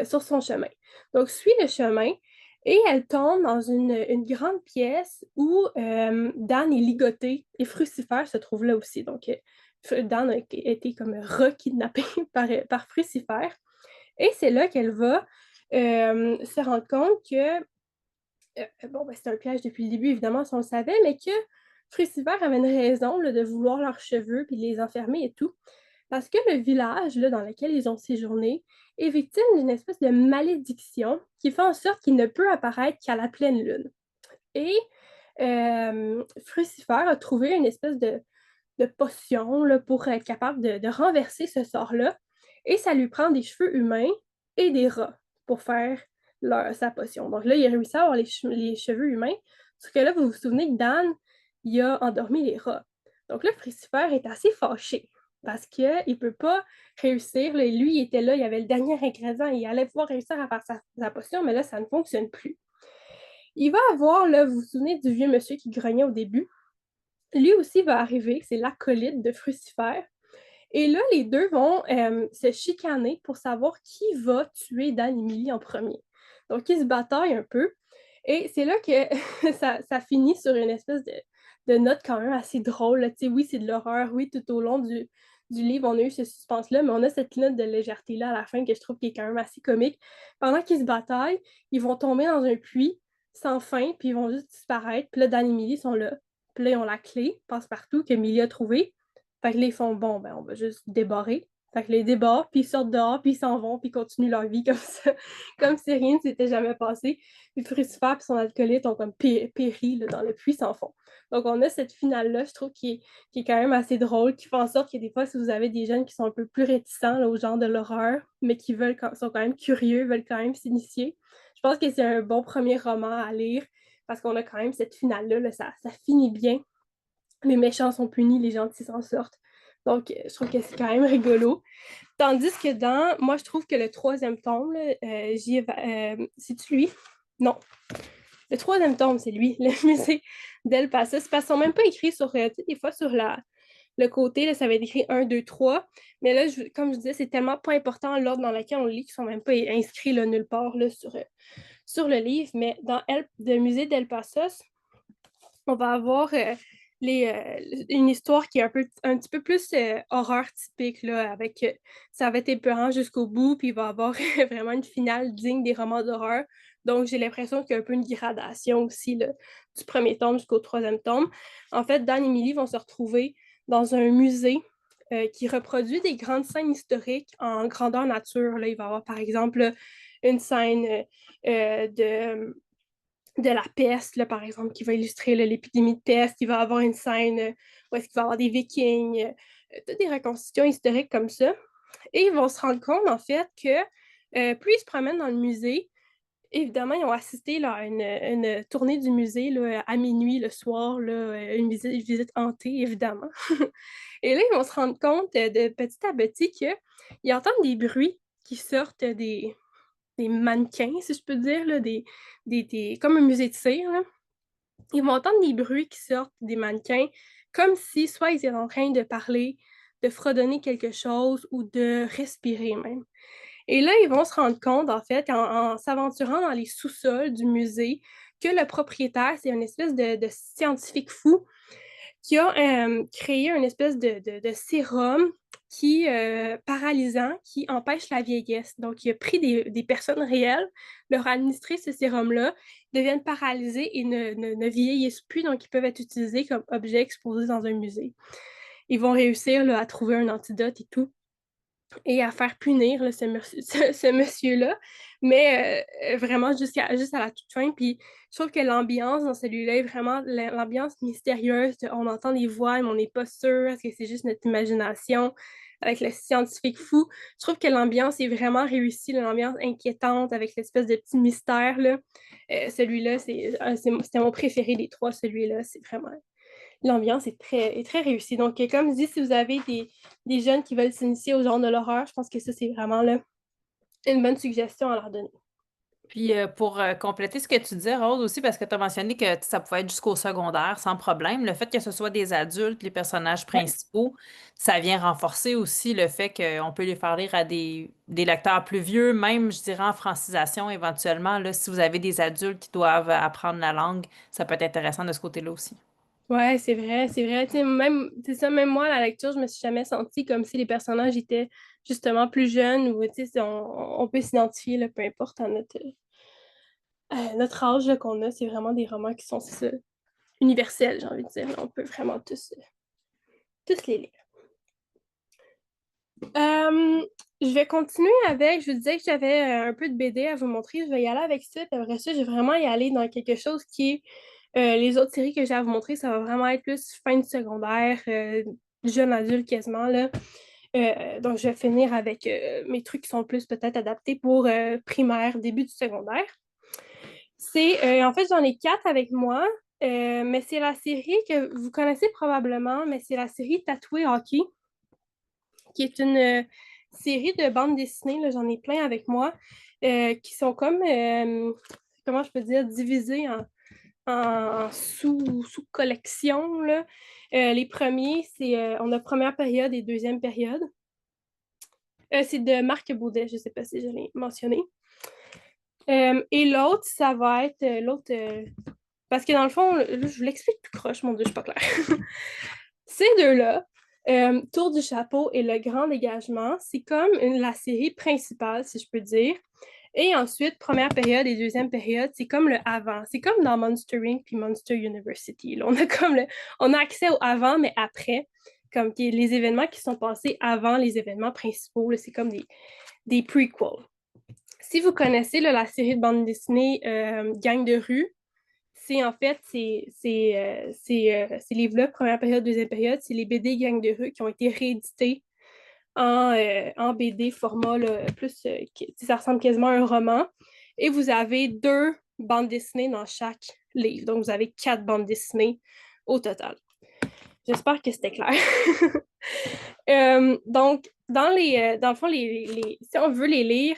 sur son chemin. Donc, suit le chemin et elle tombe dans une grande pièce où Dan est ligoté et Frucifer se trouve là aussi. Donc, Dan a été comme re-kidnappé par Frucifer. Et c'est là qu'elle va se rendre compte que, c'est un piège depuis le début, évidemment, si on le savait, mais que Frucifer avait une raison là, de vouloir leurs cheveux puis de les enfermer et tout. Parce que le village là, dans lequel ils ont séjourné est victime d'une espèce de malédiction qui fait en sorte qu'il ne peut apparaître qu'à la pleine lune. Et Frucifer a trouvé une espèce de potion là, pour être capable de renverser ce sort-là. Et ça lui prend des cheveux humains et des rats pour faire sa potion. Donc là, il a réussi à avoir les cheveux humains. Sauf que là, vous vous souvenez que Dan, il a endormi les rats. Donc là, Frucifer est assez fâché parce qu'il ne peut pas réussir. Là, lui, il était là, il avait le dernier ingrédient, il allait pouvoir réussir à faire sa potion, mais là, ça ne fonctionne plus. Il va avoir, là, vous vous souvenez du vieux monsieur qui grognait au début? Lui aussi va arriver, c'est l'acolyte de Frucifer. Et là, les deux vont se chicaner pour savoir qui va tuer Dan et Millie en premier. Donc, ils se bataillent un peu. Et c'est là que ça finit sur une espèce de note quand même assez drôle. Là. Oui, c'est de l'horreur. Oui, tout au long du livre, on a eu ce suspense-là, mais on a cette note de légèreté-là à la fin que je trouve qui est quand même assez comique. Pendant qu'ils se bataillent, ils vont tomber dans un puits sans fin, puis ils vont juste disparaître. Puis là, Dan et Millie sont là. Puis là, ils ont la clé, passe-partout, que Millie a trouvée. Fait que là, ils font, bon, ben, on va juste débarrer. Fait que les débarrent, puis ils sortent dehors, puis ils s'en vont, puis ils continuent leur vie comme ça, comme si rien ne s'était jamais passé. Puis Frucifer et son acolyte ont comme péri là, dans le puits sans fond. Donc, on a cette finale-là, je trouve, qui est quand même assez drôle, qui fait en sorte que des fois, si vous avez des jeunes qui sont un peu plus réticents là, au genre de l'horreur, mais qui sont quand même curieux, veulent quand même s'initier, je pense que c'est un bon premier roman à lire, parce qu'on a quand même cette finale-là, là, ça finit bien. Les méchants sont punis, les gentils s'en sortent. Donc, je trouve que c'est quand même rigolo. Tandis que moi, je trouve que le troisième tome, c'est-tu lui? Non. Le troisième tome, c'est lui, le musée d'El Paso. C'est parce qu'ils sont même pas écrits sur, des fois, sur le côté, là, ça va être écrit 1, 2, 3. Mais là, comme je disais, c'est tellement pas important l'ordre dans lequel on lit qu'ils sont même pas inscrits là, nulle part là, sur le livre. Mais dans le musée d'El Pasos, on va avoir une histoire qui est un petit peu plus horreur typique, là, avec ça va être épeurant jusqu'au bout, puis il va y avoir vraiment une finale digne des romans d'horreur. Donc, j'ai l'impression qu'il y a un peu une gradation aussi là, du premier tome jusqu'au troisième tome. En fait, Dan et Millie vont se retrouver dans un musée qui reproduit des grandes scènes historiques en grandeur nature. Là, il va y avoir, par exemple, une scène de la peste, là, par exemple, qui va illustrer l'épidémie de peste. Il va avoir une scène où est-ce qu'il va y avoir des vikings, toutes des reconstitutions historiques comme ça. Et ils vont se rendre compte, en fait, que plus ils se promènent dans le musée, évidemment, ils ont assisté là, à une tournée du musée là, à minuit le soir, là, une visite hantée, évidemment. Et là, ils vont se rendre compte de petit à petit qu'ils entendent des bruits qui sortent des mannequins, si je peux dire, là, comme un musée de cire. Là. Ils vont entendre des bruits qui sortent des mannequins, comme si soit ils étaient en train de parler, de fredonner quelque chose ou de respirer même. Et là, ils vont se rendre compte, en fait, en s'aventurant dans les sous-sols du musée, que le propriétaire, c'est une espèce de scientifique fou qui a créé une espèce de sérum paralysant qui empêche la vieillesse. Donc, il a pris des personnes réelles, leur a administré ce sérum-là, deviennent paralysés et ne vieillissent plus, donc ils peuvent être utilisés comme objets exposés dans un musée. Ils vont réussir là, à trouver un antidote et tout, et à faire punir là, ce monsieur-là, mais vraiment juste à la toute fin. Puis je trouve que l'ambiance dans celui-là est vraiment l'ambiance mystérieuse. On entend des voix, mais on n'est pas sûr. Est-ce que c'est juste notre imagination avec le scientifique fou? Je trouve que l'ambiance est vraiment réussie, l'ambiance inquiétante avec l'espèce de petit mystère. Là. Celui-là, c'était mon préféré des trois, celui-là. C'est vraiment l'ambiance est très réussie. Donc, comme je dis, si vous avez des jeunes qui veulent s'initier au genre de l'horreur, je pense que ça, c'est vraiment là, une bonne suggestion à leur donner. Puis pour compléter ce que tu dis, Rose, aussi, parce que tu as mentionné que ça pouvait être jusqu'au secondaire sans problème, le fait que ce soit des adultes, les personnages Ouais. principaux, ça vient renforcer aussi le fait qu'on peut les faire lire à des lecteurs plus vieux, même, je dirais, en francisation éventuellement. Là, si vous avez des adultes qui doivent apprendre la langue, ça peut être intéressant de ce côté-là aussi. Ouais, c'est vrai, c'est vrai. Tu sais, même, c'est ça, même moi, à la lecture, je me suis jamais sentie comme si les personnages étaient justement plus jeunes ou, tu sais, on peut s'identifier, là, peu importe à notre âge là, qu'on a. C'est vraiment des romans qui sont, c'est ça, universels, j'ai envie de dire. On peut vraiment tous les lire. Je vais continuer avec, je vous disais que j'avais un peu de BD à vous montrer, je vais y aller avec ça, puis après ça, je vais vraiment y aller dans quelque chose qui est, les autres séries que j'ai à vous montrer, ça va vraiment être plus fin de secondaire, jeune adulte quasiment, là. Donc, je vais finir avec mes trucs qui sont plus peut-être adaptés pour primaire, début du secondaire. En fait, j'en ai 4 avec moi, mais c'est la série que vous connaissez probablement, mais c'est la série Tatoué Hockey qui est une série de bandes dessinées, là, j'en ai plein avec moi, qui sont comme, comment je peux dire, divisées en sous-collections. Là. Les premiers, on a première période et deuxième période. C'est de Marc Baudet, je ne sais pas si je l'ai mentionné. Et l'autre, ça va être parce que dans le fond, là, je vous l'explique tout croche, mon Dieu, je suis pas claire. Ces deux-là, Tour du chapeau et Le Grand Dégagement, c'est comme la série principale, si je peux dire. Et ensuite, première période et deuxième période, c'est comme le avant. C'est comme dans Monster Inc. puis Monster University. Là, on a accès au avant, mais après, comme les événements qui sont passés avant les événements principaux. Là, c'est comme des prequels. Si vous connaissez là, la série de bande dessinée Gang de rue, c'est en fait ces livres-là, première période, deuxième période, c'est les BD Gang de rue qui ont été réédités en BD format là, plus, ça ressemble quasiment à un roman. Et vous avez 2 bandes dessinées dans chaque livre. Donc, vous avez 4 bandes dessinées au total. J'espère que c'était clair. Donc, dans le fond, si on veut les lire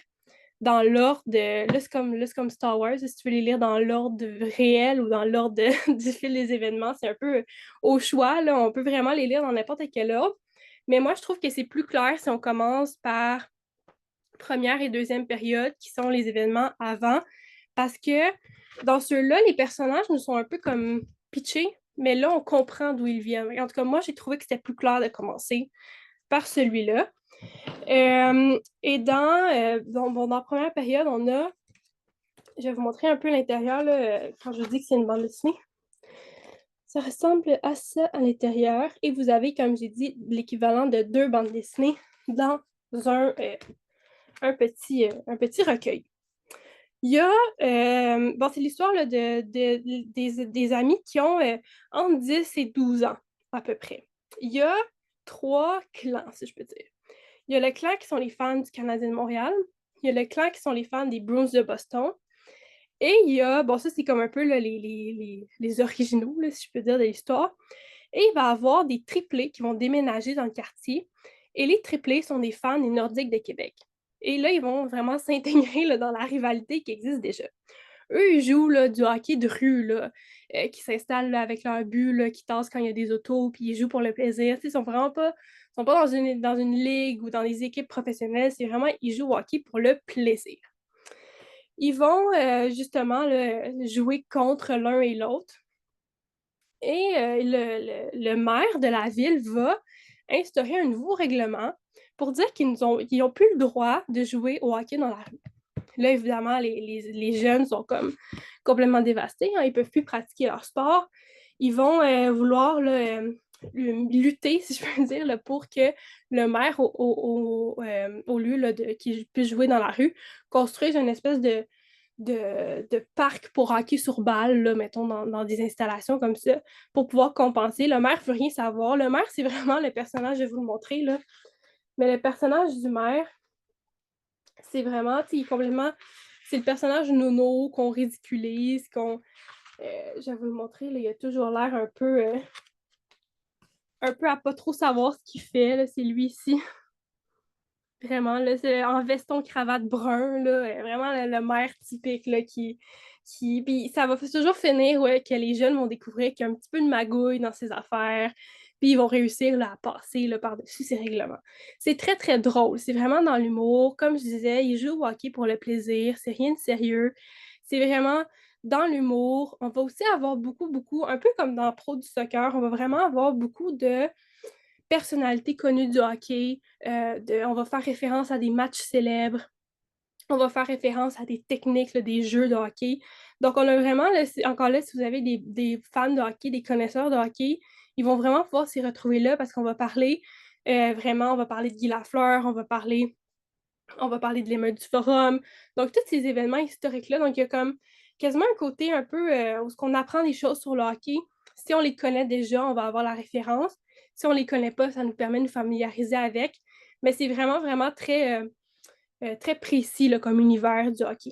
dans l'ordre de. Là, c'est comme Star Wars. Si tu veux les lire dans l'ordre réel ou dans l'ordre du fil des événements, c'est un peu au choix. Là. On peut vraiment les lire dans n'importe quel ordre. Mais moi, je trouve que c'est plus clair si on commence par première et deuxième période, qui sont les événements avant. Parce que dans ceux-là, les personnages nous sont un peu comme pitchés, mais là, on comprend d'où ils viennent. En tout cas, moi, j'ai trouvé que c'était plus clair de commencer par celui-là. Et dans la première période, on a. Je vais vous montrer un peu l'intérieur là, quand je dis que c'est une bande dessinée. Ça ressemble à ça à l'intérieur. Et vous avez, comme j'ai dit, l'équivalent de 2 bandes dessinées dans un petit recueil. Il y a, c'est l'histoire là, des amis qui ont entre 10 et 12 ans, à peu près. Il y a 3 clans, si je peux dire. Il y a le clan qui sont les fans du Canadien de Montréal. Il y a le clan qui sont les fans des Bruins de Boston. Et il y a, ça c'est comme un peu là, les originaux, là, si je peux dire, de l'histoire. Et il va y avoir des triplés qui vont déménager dans le quartier. Et les triplés sont des fans des Nordiques de Québec. Et là, ils vont vraiment s'intégrer là, dans la rivalité qui existe déjà. Eux, ils jouent là, du hockey de rue, là, qui s'installent là, avec leur but, là, qui tassent quand il y a des autos, puis ils jouent pour le plaisir. Ils sont vraiment pas, sont pas dans une ligue ou dans des équipes professionnelles. C'est vraiment, ils jouent au hockey pour le plaisir. Ils vont justement là, jouer contre l'un et l'autre. Et le maire de la ville va instaurer un nouveau règlement pour dire qu'ils ont plus le droit de jouer au hockey dans la rue. Là, évidemment, les jeunes sont comme complètement dévastés, hein, ils ne peuvent plus pratiquer leur sport. Ils vont vouloir là, lutter, si je peux dire, là, pour que le maire, au lieu là, qu'il puisse jouer dans la rue, construise une espèce de parc pour hockey sur balle, là, mettons, dans des installations comme ça, pour pouvoir compenser. Le maire ne veut rien savoir. Le maire, c'est vraiment le personnage, je vais vous le montrer, là. Mais le personnage du maire, c'est vraiment, tu sais, complètement, c'est le personnage nono qu'on ridiculise, je vais vous le montrer, là, il a toujours l'air un peu à pas trop savoir ce qu'il fait, là, c'est lui ici. Vraiment, là, c'est en veston cravate brun, là, vraiment le maire typique, là, puis ça va toujours finir, ouais, que les jeunes vont découvrir qu'il y a un petit peu de magouille dans ses affaires, puis ils vont réussir là, à passer là, par-dessus ces règlements. C'est très, très drôle. C'est vraiment dans l'humour. Comme je disais, ils jouent au hockey pour le plaisir. C'est rien de sérieux. C'est vraiment dans l'humour. On va aussi avoir beaucoup, beaucoup, un peu comme dans Pro du soccer, on va vraiment avoir beaucoup de personnalités connues du hockey. On va faire référence à des matchs célèbres. On va faire référence à des techniques, là, des jeux de hockey. Donc, on a vraiment, là, encore là, si vous avez des fans de hockey, des connaisseurs de hockey, ils vont vraiment pouvoir s'y retrouver là parce qu'on va parler vraiment, on va parler de Guy Lafleur, on va parler de l'émeute du Forum. Donc, tous ces événements historiques-là. Donc, il y a comme quasiment un côté un peu où on apprend des choses sur le hockey. Si on les connaît déjà, on va avoir la référence. Si on ne les connaît pas, ça nous permet de nous familiariser avec. Mais c'est vraiment, vraiment très précis là, comme univers du hockey.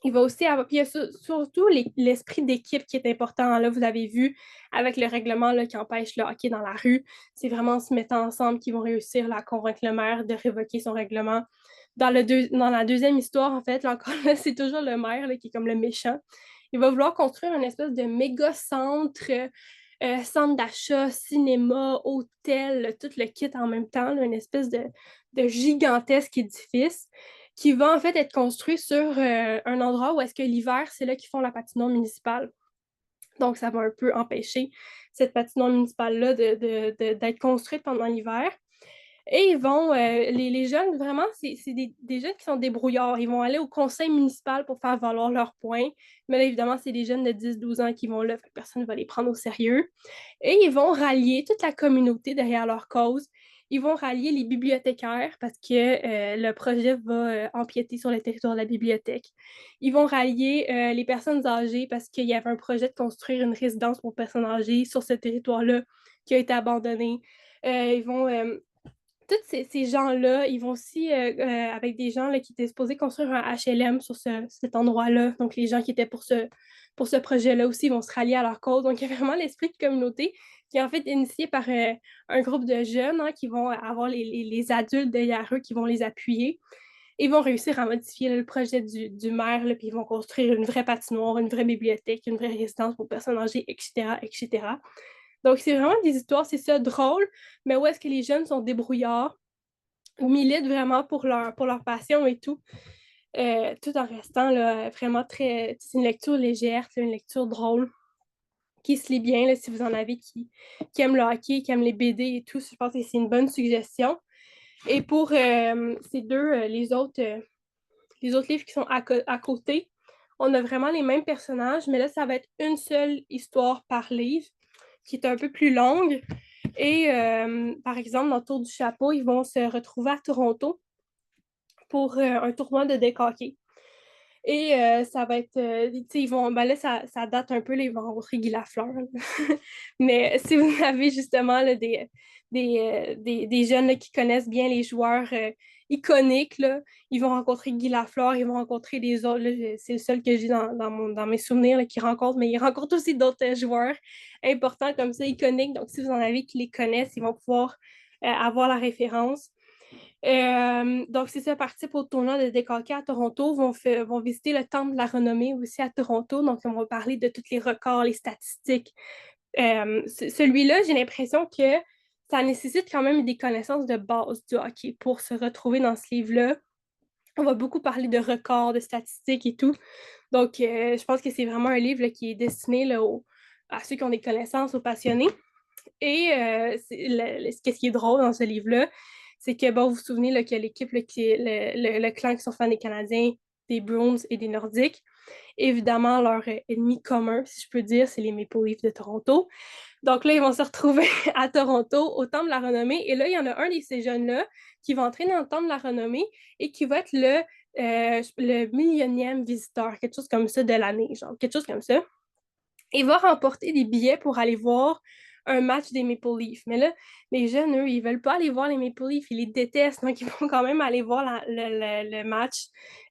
Il va aussi avoir, puis il y a surtout l'esprit d'équipe qui est important. Là, vous avez vu avec le règlement là, qui empêche le hockey dans la rue, c'est vraiment en se mettant ensemble qu'ils vont réussir là, à convaincre le maire de révoquer son règlement. Dans la deuxième histoire, en fait, là, encore là, c'est toujours le maire là, qui est comme le méchant. Il va vouloir construire une espèce de méga centre d'achat, cinéma, hôtel, tout le kit en même temps, là, une espèce de gigantesque édifice qui va en fait être construit sur un endroit où est-ce que l'hiver, c'est là qu'ils font la patinoire municipale. Donc, ça va un peu empêcher cette patinoire municipale-là d'être construite pendant l'hiver. Et ils vont, les jeunes, vraiment, c'est des jeunes qui sont débrouillards. Ils vont aller au conseil municipal pour faire valoir leurs points. Mais là, évidemment, c'est des jeunes de 10-12 ans qui vont là, fait que personne ne va les prendre au sérieux. Et ils vont rallier toute la communauté derrière leur cause. Ils vont rallier les bibliothécaires parce que le projet va empiéter sur le territoire de la bibliothèque. Ils vont rallier les personnes âgées parce qu'il y avait un projet de construire une résidence pour personnes âgées sur ce territoire-là qui a été abandonné. Ils vont tous ces gens-là, ils vont aussi, avec des gens là, qui étaient supposés construire un HLM sur cet endroit-là. Donc, les gens qui étaient pour ce projet-là aussi vont se rallier à leur cause. Donc, il y a vraiment l'esprit de communauté qui est en fait initié par un groupe de jeunes hein, qui vont avoir les adultes derrière eux qui vont les appuyer. Ils vont réussir à modifier là, le projet du maire, là, puis ils vont construire une vraie patinoire, une vraie bibliothèque, une vraie résidence pour personnes âgées, etc., etc. Donc, c'est vraiment des histoires, c'est ça, drôle, mais où est-ce que les jeunes sont débrouillards, militent vraiment pour leur passion et tout, tout en restant là, vraiment très... C'est une lecture légère, c'est une lecture drôle, qui se lit bien, là, si vous en avez qui aiment le hockey, qui aiment les BD et tout, je pense que c'est une bonne suggestion. Et pour ces deux, les autres livres qui sont à côté, on a vraiment les mêmes personnages, mais là, ça va être une seule histoire par livre, qui est un peu plus longue. Et par exemple, dans Tour du Chapeau, ils vont se retrouver à Toronto pour un tournoi de deck hockey. Et ça va être, tu sais, ils vont, ben là, ça date un peu, là, ils vont rencontrer Guy Lafleur. Mais si vous avez justement là, des jeunes là, qui connaissent bien les joueurs iconiques, là, ils vont rencontrer Guy Lafleur, ils vont rencontrer des autres, là, c'est le seul que j'ai dans mes souvenirs qu'ils rencontrent, mais ils rencontrent aussi d'autres joueurs importants comme ça, iconiques. Donc, si vous en avez qui les connaissent, ils vont pouvoir avoir la référence. Donc, c'est ça, participe au tournoi de décoquer à Toronto, vont visiter le Temple de la Renommée aussi à Toronto. Donc, on va parler de tous les records, les statistiques. Celui-là, j'ai l'impression que ça nécessite quand même des connaissances de base du hockey pour se retrouver dans ce livre-là. On va beaucoup parler de records, de statistiques et tout. Donc, je pense que c'est vraiment un livre là, qui est destiné là, à ceux qui ont des connaissances, aux passionnés. Et ce qui est drôle dans ce livre-là, c'est que, bon, vous vous souvenez là, qu'il y a l'équipe, là, le clan qui sont fans des Canadiens, des Bruins et des Nordiques. Évidemment, leur ennemi commun, si je peux dire, c'est les Maple Leafs de Toronto. Donc là, ils vont se retrouver à Toronto, au Temple de la Renommée. Et là, il y en a un de ces jeunes-là qui va entrer dans le Temple de la Renommée et qui va être le millionième visiteur, quelque chose comme ça de l'année, genre, quelque chose comme ça. Et va remporter des billets pour aller voir un match des Maple Leafs. Mais là, les jeunes, eux, ils veulent pas aller voir les Maple Leafs, ils les détestent, donc ils vont quand même aller voir le match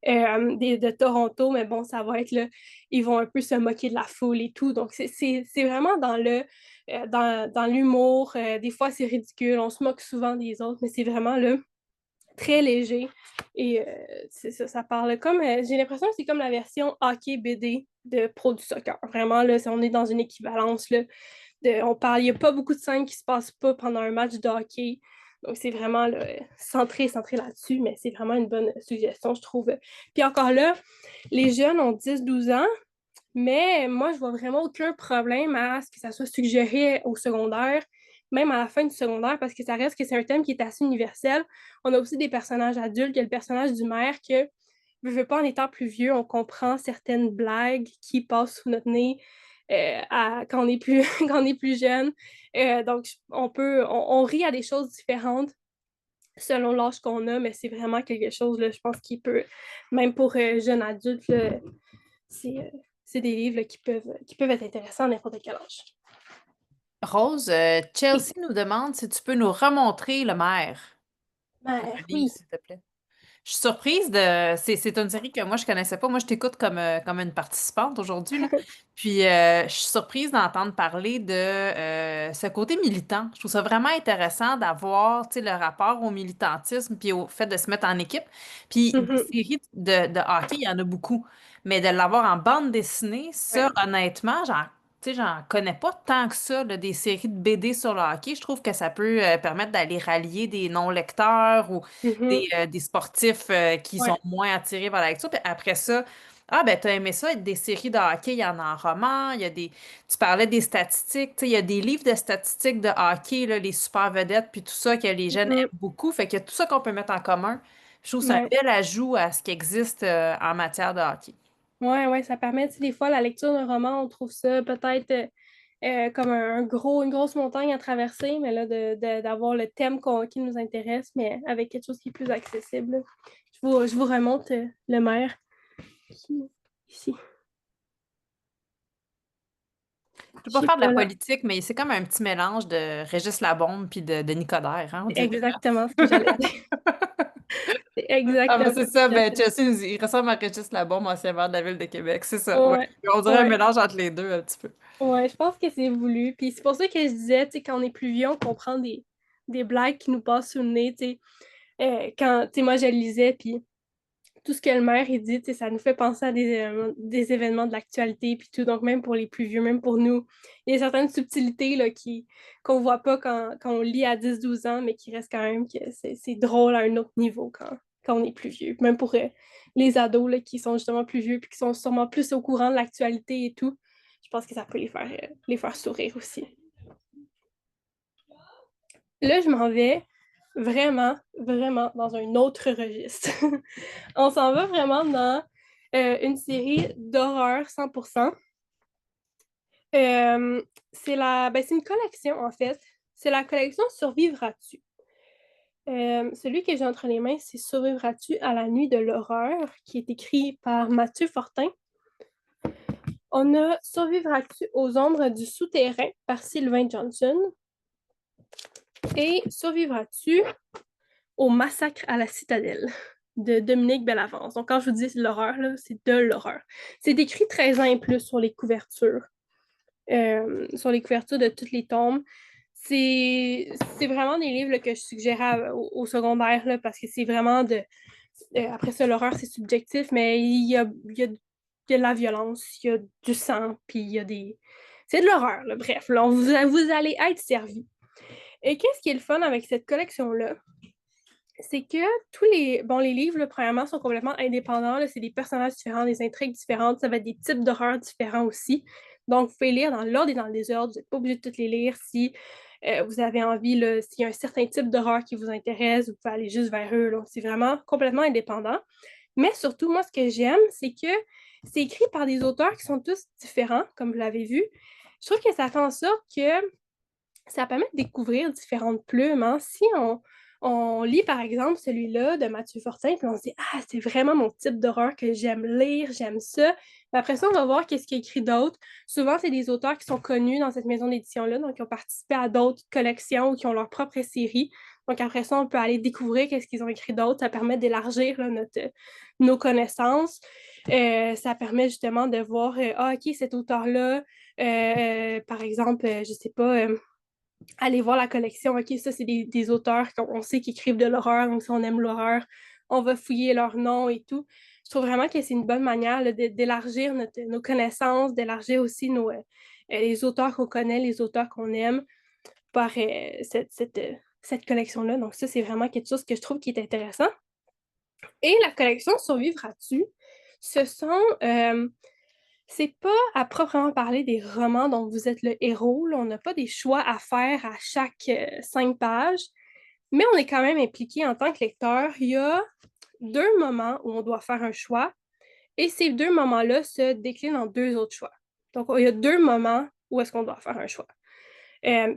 de Toronto, mais bon, ça va être là, ils vont un peu se moquer de la foule et tout, donc c'est vraiment dans l'humour, des fois c'est ridicule, on se moque souvent des autres, mais c'est vraiment là, très léger. Et ça parle comme, j'ai l'impression que c'est comme la version hockey BD de Pro du soccer. Vraiment, là, on est dans une équivalence. Là, il n'y a pas beaucoup de scènes qui ne se passent pas pendant un match de hockey. Donc, c'est vraiment là, centré là-dessus, mais c'est vraiment une bonne suggestion, je trouve. Puis encore là, les jeunes ont 10-12 ans, mais moi, je vois vraiment aucun problème à ce que ça soit suggéré au secondaire, même à la fin du secondaire, parce que ça reste que c'est un thème qui est assez universel. On a aussi des personnages adultes. Il y a le personnage du maire que, je veux pas, en étant plus vieux, on comprend certaines blagues qui passent sous notre nez quand on est plus, quand on est plus jeune. Donc, on rit à des choses différentes selon l'âge qu'on a, mais c'est vraiment quelque chose, là, je pense, qui peut, même pour jeunes adultes, là, c'est c'est des livres là, qui peuvent être intéressants à n'importe quel âge. Rose, Oui, Chelsea nous demande si tu peux nous remontrer le maire, le livre, oui. s'il te plaît. Je suis surprise de. C'est une série que moi, je connaissais pas. Moi, je t'écoute comme une participante aujourd'hui, là. Puis, je suis surprise d'entendre parler de ce côté militant. Je trouve ça vraiment intéressant d'avoir, tu sais, le rapport au militantisme puis au fait de se mettre en équipe. Puis, des Mhm. séries de hockey, il y en a beaucoup. Mais de l'avoir en bande dessinée, ça, Ouais. honnêtement, tu sais, j'en connais pas tant que ça, là, des séries de BD sur le hockey. Je trouve que ça peut permettre d'aller rallier des non-lecteurs ou Mhm. des sportifs qui sont Ouais. moins attirés par la lecture. Puis après ça, ah ben t'as aimé ça, des séries de hockey, il y en a en roman, il y a des. Tu parlais des statistiques, tu sais, il y a des livres de statistiques de hockey, là, les super vedettes, puis tout ça que les jeunes Mhm. aiment beaucoup. Fait qu'il y a tout ça qu'on peut mettre en commun. Je trouve que c'est un Ouais. bel ajout à ce qui existe en matière de hockey. Ouais, ouais, ça permet, tu sais, des fois, la lecture d'un roman, on trouve ça peut-être comme une grosse montagne à traverser, mais là, d'avoir le thème qui nous intéresse, mais avec quelque chose qui est plus accessible. Je vous remonte le maire qui ici. Je peux Je pas sais faire de la pas là. politique, mais c'est comme un petit mélange de Régis Labombe puis de Nicodère, hein, on C'est dirait. exactement ce que j'allais dire. C'est Ah, ben exactement c'est ce ça, que ben j'allais dire. Chelsea, il ressemble à Régis Labombe, ancien maire de la ville de Québec, c'est ça, ouais. Ouais, On dirait un ouais. mélange entre les deux, un petit peu. Ouais, je pense que c'est voulu. Puis c'est pour ça que je disais, tu sais, quand on est plus vieux, on comprend des blagues qui nous passent sous le nez, tu sais. Quand, tu sais, moi, je le lisais, puis tout ce que le maire, il dit, tu sais, ça nous fait penser à des événements de l'actualité, puis tout. Donc, même pour les plus vieux, même pour nous, il y a certaines subtilités, là, qu'on voit pas quand on lit à 10-12 ans, mais qui restent quand même que c'est drôle à un autre niveau quand on est plus vieux. Même pour les ados, là, qui sont justement plus vieux, puis qui sont sûrement plus au courant de l'actualité et tout. Je pense que ça peut les faire sourire aussi. Là, je m'en vais vraiment, vraiment dans un autre registre. On s'en va vraiment dans une série d'horreur 100%. C'est une collection, en fait. C'est la collection Survivras-tu? Celui que j'ai entre les mains, c'est Survivras-tu à la nuit de l'horreur, qui est écrit par Mathieu Fortin. On a Survivras-tu aux ombres du souterrain par Sylvain Johnson et Survivras-tu au massacre à la citadelle de Dominique Bellavance. Donc, quand je vous dis l'horreur, là, c'est de l'horreur. C'est écrit 13 ans et plus sur les couvertures de toutes les tombes. C'est vraiment des livres là, que je suggérais au secondaire là, parce que c'est vraiment après ça, l'horreur, c'est subjectif, mais il y a de la violence, il y a du sang, puis il y a des. C'est de l'horreur, là. Bref, là, vous allez être servi. Et qu'est-ce qui est le fun avec cette collection-là? C'est que les livres, là, premièrement, sont complètement indépendants. Là, c'est des personnages différents, des intrigues différentes. Ça va être des types d'horreurs différents aussi. Donc, vous pouvez lire dans l'ordre et dans le désordre. Vous n'êtes pas obligé de toutes les lire. Si vous avez envie, là, s'il y a un certain type d'horreur qui vous intéresse, vous pouvez aller juste vers eux. Donc, c'est vraiment complètement indépendant. Mais surtout, moi, ce que j'aime, c'est que c'est écrit par des auteurs qui sont tous différents, comme vous l'avez vu. Je trouve que ça fait en sorte que ça permet de découvrir différentes plumes. Hein. Si on lit, par exemple, celui-là de Mathieu Fortin, puis on se dit « Ah, c'est vraiment mon type d'horreur que j'aime lire, j'aime ça. » Après ça, on va voir qu'est-ce qu'il y a écrit d'autre. Souvent, c'est des auteurs qui sont connus dans cette maison d'édition-là, donc qui ont participé à d'autres collections ou qui ont leur propre série. Donc après ça, on peut aller découvrir qu'est-ce qu'ils ont écrit d'autre. Ça permet d'élargir là, nos connaissances. Ça permet justement de voir, ah, OK, cet auteur-là, par exemple, je sais pas, aller voir la collection. OK, ça, c'est des auteurs qu'on sait qui écrivent de l'horreur, donc si on aime l'horreur, on va fouiller leur nom et tout. Je trouve vraiment que c'est une bonne manière là, d'élargir nos connaissances, d'élargir aussi les auteurs qu'on connaît, les auteurs qu'on aime par cette collection-là. Donc ça, c'est vraiment quelque chose que je trouve qui est intéressant. Et la collection Survivras-tu, ce sont... c'est pas à proprement parler des romans dont vous êtes le héros. Là. On n'a pas des choix à faire à chaque 5 pages, mais on est quand même impliqué en tant que lecteur. Il y a 2 moments où on doit faire un choix et ces 2 moments-là se déclinent en 2 autres choix. Donc, il y a 2 moments où est-ce qu'on doit faire un choix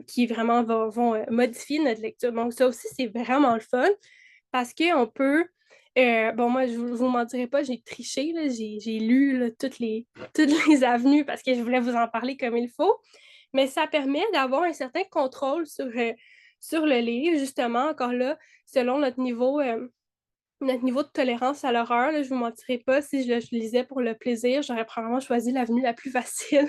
qui vraiment vont modifier notre lecture. Donc, ça aussi, c'est vraiment le fun parce qu'on peut bon, moi, je ne vous mentirai pas, j'ai triché, là, j'ai lu là, toutes les avenues parce que je voulais vous en parler comme il faut, mais ça permet d'avoir un certain contrôle sur le livre, justement, encore là, selon notre niveau de tolérance à l'horreur. Là, je ne vous mentirai pas, si je lisais pour le plaisir, j'aurais probablement choisi l'avenue la plus facile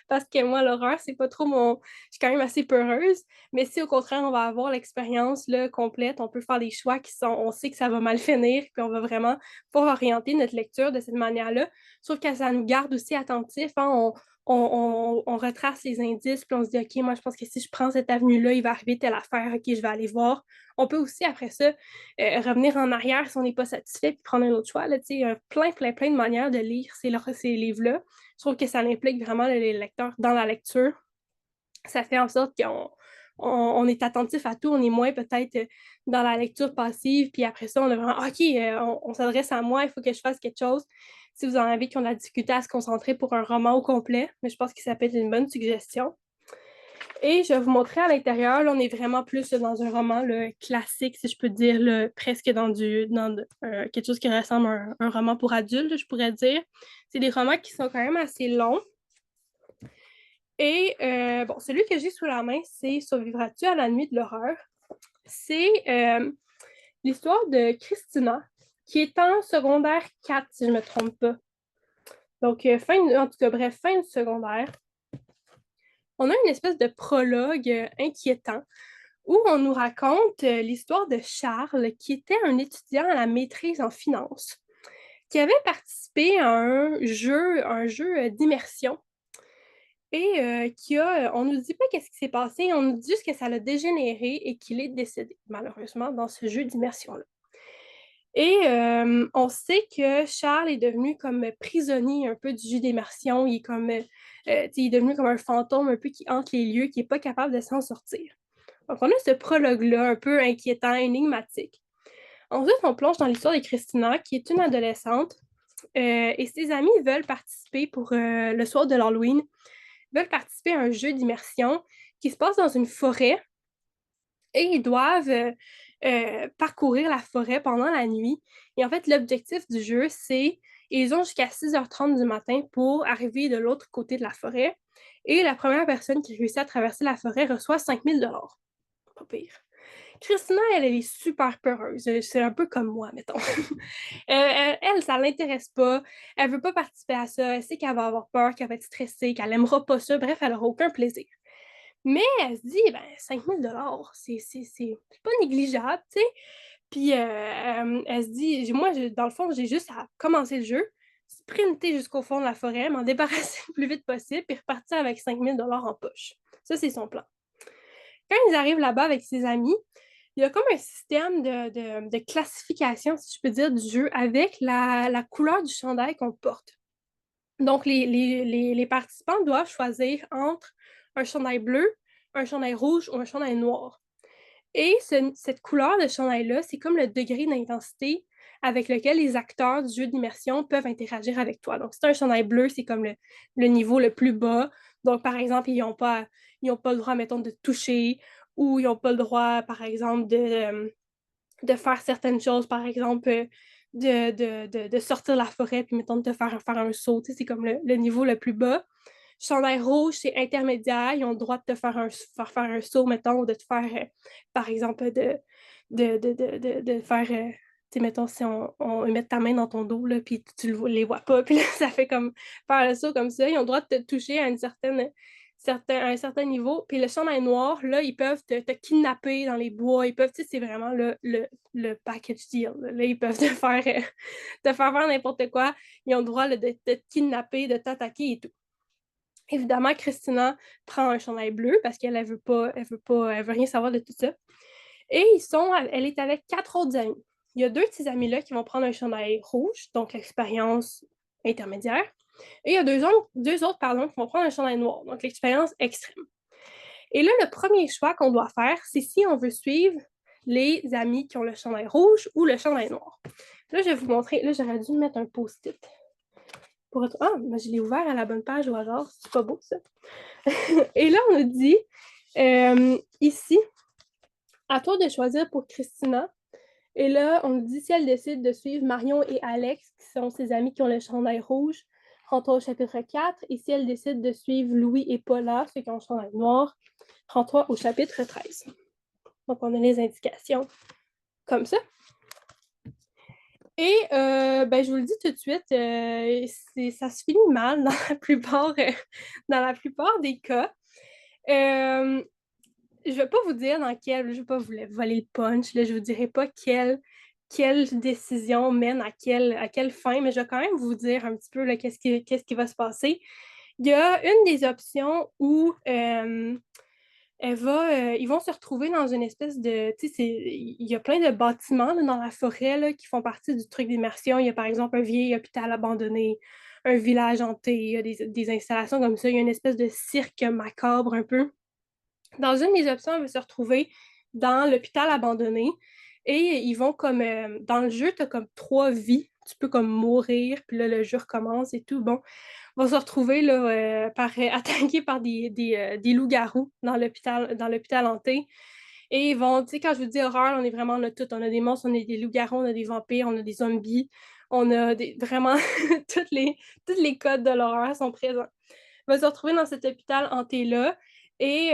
parce que moi, l'horreur, c'est pas trop mon... Je suis quand même assez peureuse, mais si au contraire, on va avoir l'expérience là, complète, on peut faire des choix qui sont... On sait que ça va mal finir, puis on va vraiment pouvoir orienter notre lecture de cette manière-là. Je trouve que ça nous garde aussi attentifs. Hein, on retrace les indices, puis on se dit, OK, moi, je pense que si je prends cette avenue-là, il va arriver telle affaire, OK, je vais aller voir. On peut aussi, après ça, revenir en arrière si on n'est pas satisfait, puis prendre un autre choix. Là, il y a plein de manières de lire ces livres-là. Je trouve que ça implique vraiment les lecteurs dans la lecture. Ça fait en sorte qu'on est attentif à tout, on est moins peut-être dans la lecture passive, puis après ça, on a vraiment, OK, on s'adresse à moi, il faut que je fasse quelque chose. Si vous en avez qui ont de la difficulté à se concentrer pour un roman au complet, mais je pense que ça peut être une bonne suggestion. Et je vais vous montrer à l'intérieur, là, on est vraiment plus là, dans un roman là, classique, si je peux dire, là, presque dans quelque chose qui ressemble à un roman pour adultes, là, je pourrais dire. C'est des romans qui sont quand même assez longs. Et bon, celui que j'ai sous la main, c'est Survivras-tu à la nuit de l'horreur? C'est l'histoire de Christina, qui est en secondaire 4, si je ne me trompe pas. Donc, en tout cas, bref, fin du secondaire. On a une espèce de prologue inquiétant où on nous raconte l'histoire de Charles, qui était un étudiant à la maîtrise en finance, qui avait participé à un jeu d'immersion et on ne nous dit pas qu'est-ce qui s'est passé, on nous dit juste que ça l'a dégénéré et qu'il est décédé, malheureusement, dans ce jeu d'immersion-là. Et on sait que Charles est devenu comme prisonnier un peu du jeu d'immersion, il est devenu comme un fantôme un peu qui hante les lieux, qui n'est pas capable de s'en sortir. Donc on a ce prologue-là un peu inquiétant, énigmatique. Ensuite, on plonge dans l'histoire de Christina, qui est une adolescente, et ses amis veulent participer pour le soir de l'Halloween, veulent participer à un jeu d'immersion qui se passe dans une forêt et ils doivent parcourir la forêt pendant la nuit. Et en fait, l'objectif du jeu, c'est ils ont jusqu'à 6h30 du matin pour arriver de l'autre côté de la forêt. Et la première personne qui réussit à traverser la forêt reçoit 5000 $. Pas pire. Christina, elle est super peureuse. C'est un peu comme moi, mettons. Elle, ça ne l'intéresse pas. Elle ne veut pas participer à ça. Elle sait qu'elle va avoir peur, qu'elle va être stressée, qu'elle n'aimera pas ça. Bref, elle n'aura aucun plaisir. Mais elle se dit, 5000 $, c'est pas négligeable, tu sais. Puis elle se dit, moi, dans le fond, j'ai juste à commencer le jeu, sprinter jusqu'au fond de la forêt, m'en débarrasser le plus vite possible, puis repartir avec 5000 $ en poche. Ça, c'est son plan. Quand ils arrivent là-bas avec ses amis, il y a comme un système de classification, si je peux dire, du jeu avec la couleur du chandail qu'on porte. Donc, les participants doivent choisir entre un chandail bleu, un chandail rouge ou un chandail noir. Et cette couleur de chandail-là, c'est comme le degré d'intensité avec lequel les acteurs du jeu d'immersion peuvent interagir avec toi. Donc, si c'est un chandail bleu, c'est comme le niveau le plus bas. Donc, par exemple, ils n'ont pas le droit, mettons, de toucher ou ils n'ont pas le droit, par exemple, de faire certaines choses, par exemple, de sortir de la forêt, puis mettons, de faire un saut. Tu sais, c'est comme le niveau le plus bas. Chandail rouge, c'est intermédiaire. Ils ont le droit de te faire un saut, mettons, ou de te faire, par exemple, de faire, tu sais, mettons, si on met ta main dans ton dos, là, puis tu les vois pas, puis là, ça fait comme faire le saut comme ça. Ils ont le droit de te toucher à à un certain niveau. Puis le chandail noir, là, ils peuvent te kidnapper dans les bois. Ils peuvent, tu sais, c'est vraiment le package deal. Là, ils peuvent te faire n'importe quoi. Ils ont le droit là, de te kidnapper, de t'attaquer et tout. Évidemment, Christina prend un chandail bleu parce qu'elle ne veut rien savoir de tout ça. Et elle est avec 4 autres amis. Il y a 2 de ces amis-là qui vont prendre un chandail rouge, donc l'expérience intermédiaire. Et il y a deux autres qui vont prendre un chandail noir, donc l'expérience extrême. Et là, le premier choix qu'on doit faire, c'est si on veut suivre les amis qui ont le chandail rouge ou le chandail noir. Là, je vais vous montrer. Là, j'aurais dû mettre un post-it. Mais je l'ai ouvert à la bonne page au hasard. C'est pas beau, ça. Et là, on nous dit, ici, à toi de choisir pour Christina. Et là, on nous dit si elle décide de suivre Marion et Alex, qui sont ses amis qui ont le chandail rouge, rends-toi au chapitre 4. Et si elle décide de suivre Louis et Paula, ceux qui ont le chandail noir, rends-toi au chapitre 13. Donc, on a les indications comme ça. Et je vous le dis tout de suite, ça se finit mal dans la plupart des cas. Je ne vais pas vous dire je ne vais pas vous voler le punch, là, je ne vous dirai pas quelle décision mène à quelle fin, mais je vais quand même vous dire un petit peu là, qu'est-ce qui va se passer. Il y a une des options où ils vont se retrouver dans une espèce de, tu sais, il y a plein de bâtiments là, dans la forêt là, qui font partie du truc d'immersion. Il y a par exemple un vieil hôpital abandonné, un village hanté, il y a des installations comme ça. Il y a une espèce de cirque macabre un peu. Dans une des options, on va se retrouver dans l'hôpital abandonné et ils vont comme, dans le jeu, tu as comme 3 vies. Tu peux comme mourir, puis là, le jeu recommence et tout. Bon, on va se retrouver là, attaqués par des loups-garous dans l'hôpital hanté. Et ils vont, tu sais, quand je vous dis horreur, on est vraiment là tout. On a des monstres, on a des loups-garous, on a des vampires, on a des zombies. On a vraiment tous les codes de l'horreur sont présents. On va se retrouver dans cet hôpital hanté-là. Et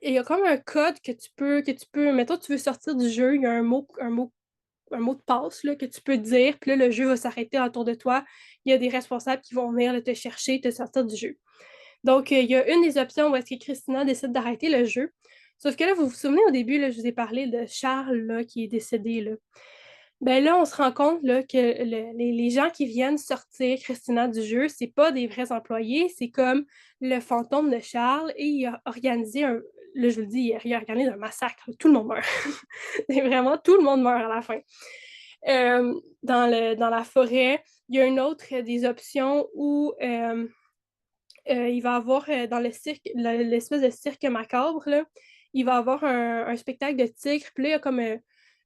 il y a comme un code que tu peux, mettons, tu veux sortir du jeu, il y a un mot de passe là, que tu peux dire, puis là, le jeu va s'arrêter autour de toi. Il y a des responsables qui vont venir là, te chercher, te sortir du jeu. Donc, il y a une des options où est-ce que Christina décide d'arrêter le jeu. Sauf que là, vous vous souvenez, au début, là, je vous ai parlé de Charles là, qui est décédé. Là. Ben là, on se rend compte là, que les gens qui viennent sortir Christina du jeu, c'est pas des vrais employés, c'est comme le fantôme de Charles et il a organisé là, je vous le dis, il a organisé un massacre. Tout le monde meurt. Et vraiment, tout le monde meurt à la fin. Dans la forêt, il y a une autre des options où il va y avoir dans le cirque, l'espèce de cirque macabre, là, il va y avoir un spectacle de tigre, puis là, il y a comme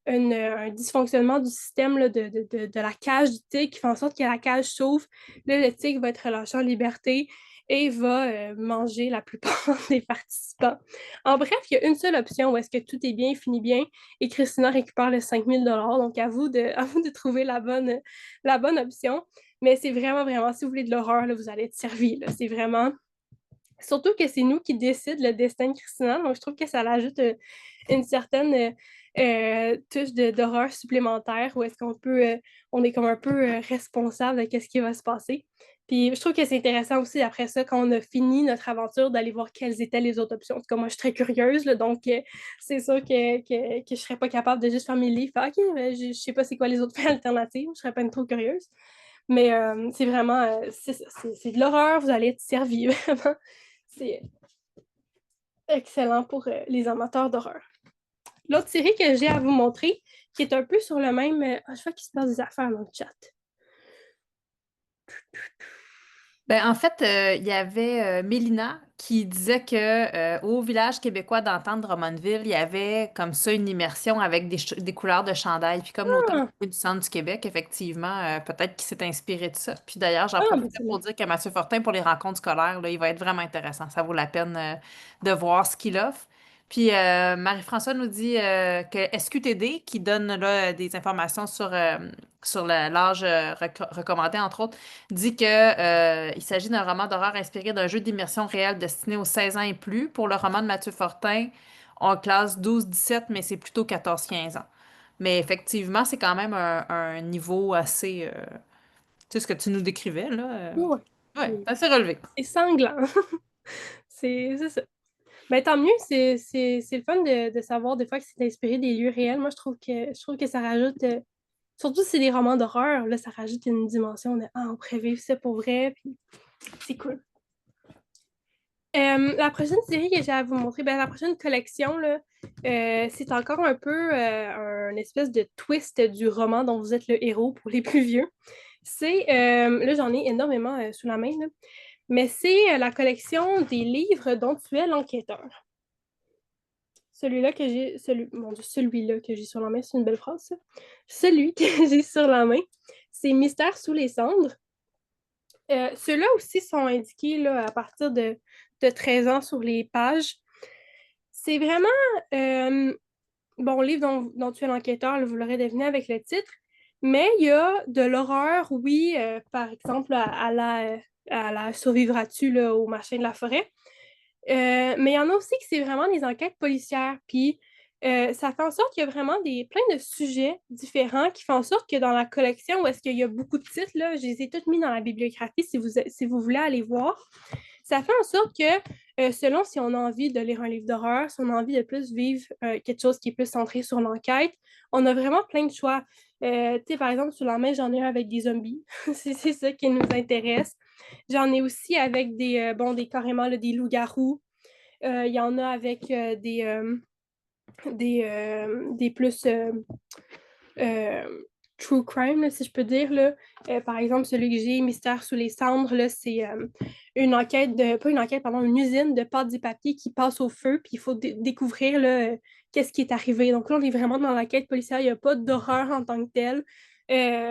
un dysfonctionnement du système là, de la cage du tigre qui fait en sorte que la cage s'ouvre. Là, le tigre va être relâché en liberté et va manger la plupart des participants. En bref, il y a une seule option où est-ce que tout est bien, finit bien, et Christina récupère les 5 000 $. Donc, à vous de trouver la bonne option. Mais c'est vraiment, vraiment, si vous voulez de l'horreur, là, vous allez être servi. Là. C'est vraiment... Surtout que c'est nous qui décident le destin de Christina. Donc, je trouve que ça ajoute une certaine touche d'horreur supplémentaire où est-ce on est comme un peu responsable de ce qui va se passer. Puis, je trouve que c'est intéressant aussi, après ça, quand on a fini notre aventure, d'aller voir quelles étaient les autres options. En tout cas, moi, je suis très curieuse, là, donc c'est sûr que je ne serais pas capable de juste faire mes livres. OK, je ne sais pas c'est quoi les autres alternatives. Je ne serais pas trop curieuse. Mais c'est vraiment, c'est de l'horreur, vous allez être servi, vraiment. C'est excellent pour les amateurs d'horreur. L'autre série que j'ai à vous montrer, qui est un peu sur le même... je vois qu'il se passe des affaires dans le chat. Ben, en fait, il y avait Mélina qui disait que au village québécois d'Entente Drummondville, il y avait comme ça une immersion avec des couleurs de chandail. Puis comme l'hôtel Ah, du centre du Québec, effectivement, peut-être qu'il s'est inspiré de ça. Puis d'ailleurs, j'en ah ben profitais c'est pour bon. dire que Mathieu Fortin, pour les rencontres scolaires, là, il va être vraiment intéressant. Ça vaut la peine de voir ce qu'il offre. Puis Marie-François nous dit que SQTD, qui donne là, des informations sur l'âge recommandé, entre autres, dit que, il s'agit d'un roman d'horreur inspiré d'un jeu d'immersion réel destiné aux 16 ans et plus. Pour le roman de Mathieu Fortin, on classe 12-17, mais c'est plutôt 14-15 ans. Mais effectivement, c'est quand même un niveau assez... tu sais, ce que tu nous décrivais, là. Ouais. Ouais, C'est c'est assez relevé. c'est sanglant. C'est ça. Ben, tant mieux, c'est le fun de savoir des fois que c'est inspiré des lieux réels. Moi, je trouve que ça rajoute, surtout si c'est des romans d'horreur, là, ça rajoute une dimension de ah, on pourrait vivre ça pour vrai, puis c'est cool. La prochaine série que j'ai à vous montrer, ben, la prochaine collection, là, c'est encore un peu un espèce de twist du roman dont vous êtes le héros pour les plus vieux. Là, j'en ai énormément sous la main, là, mais c'est la collection des livres dont tu es l'enquêteur. Mon Dieu, celui-là que j'ai sur la main, c'est une belle phrase, ça. Celui que j'ai sur la main, c'est Mystère sous les cendres. Ceux-là aussi sont indiqués là, à partir de 13 ans sur les pages. C'est vraiment bon livre dont tu es l'enquêteur, là, vous l'aurez deviné avec le titre, mais il y a de l'horreur, oui, par exemple, à la survivras-tu là, au machin de la forêt. Mais il y en a aussi que c'est vraiment des enquêtes policières. Puis ça fait en sorte qu'il y a vraiment plein de sujets différents qui font en sorte que dans la collection, où est-ce qu'il y a beaucoup de titres, là, je les ai tous mis dans la bibliographie si vous voulez aller voir. Ça fait en sorte que selon si on a envie de lire un livre d'horreur, si on a envie de plus vivre quelque chose qui est plus centré sur l'enquête, on a vraiment plein de choix. Tu sais, par exemple, sur la main, j'en ai un avec des zombies. C'est ça qui nous intéresse. J'en ai aussi avec carrément là, des loups-garous. Il y en a avec des plus euh, true crime, là, si je peux dire. Là. Par exemple, celui que j'ai, Mystère sous les cendres, là, c'est une enquête pas une enquête, pardon, une usine de pâte et papier qui passe au feu, puis il faut découvrir là, qu'est-ce qui est arrivé. Donc là, on est vraiment dans l'enquête policière, il n'y a pas d'horreur en tant que telle.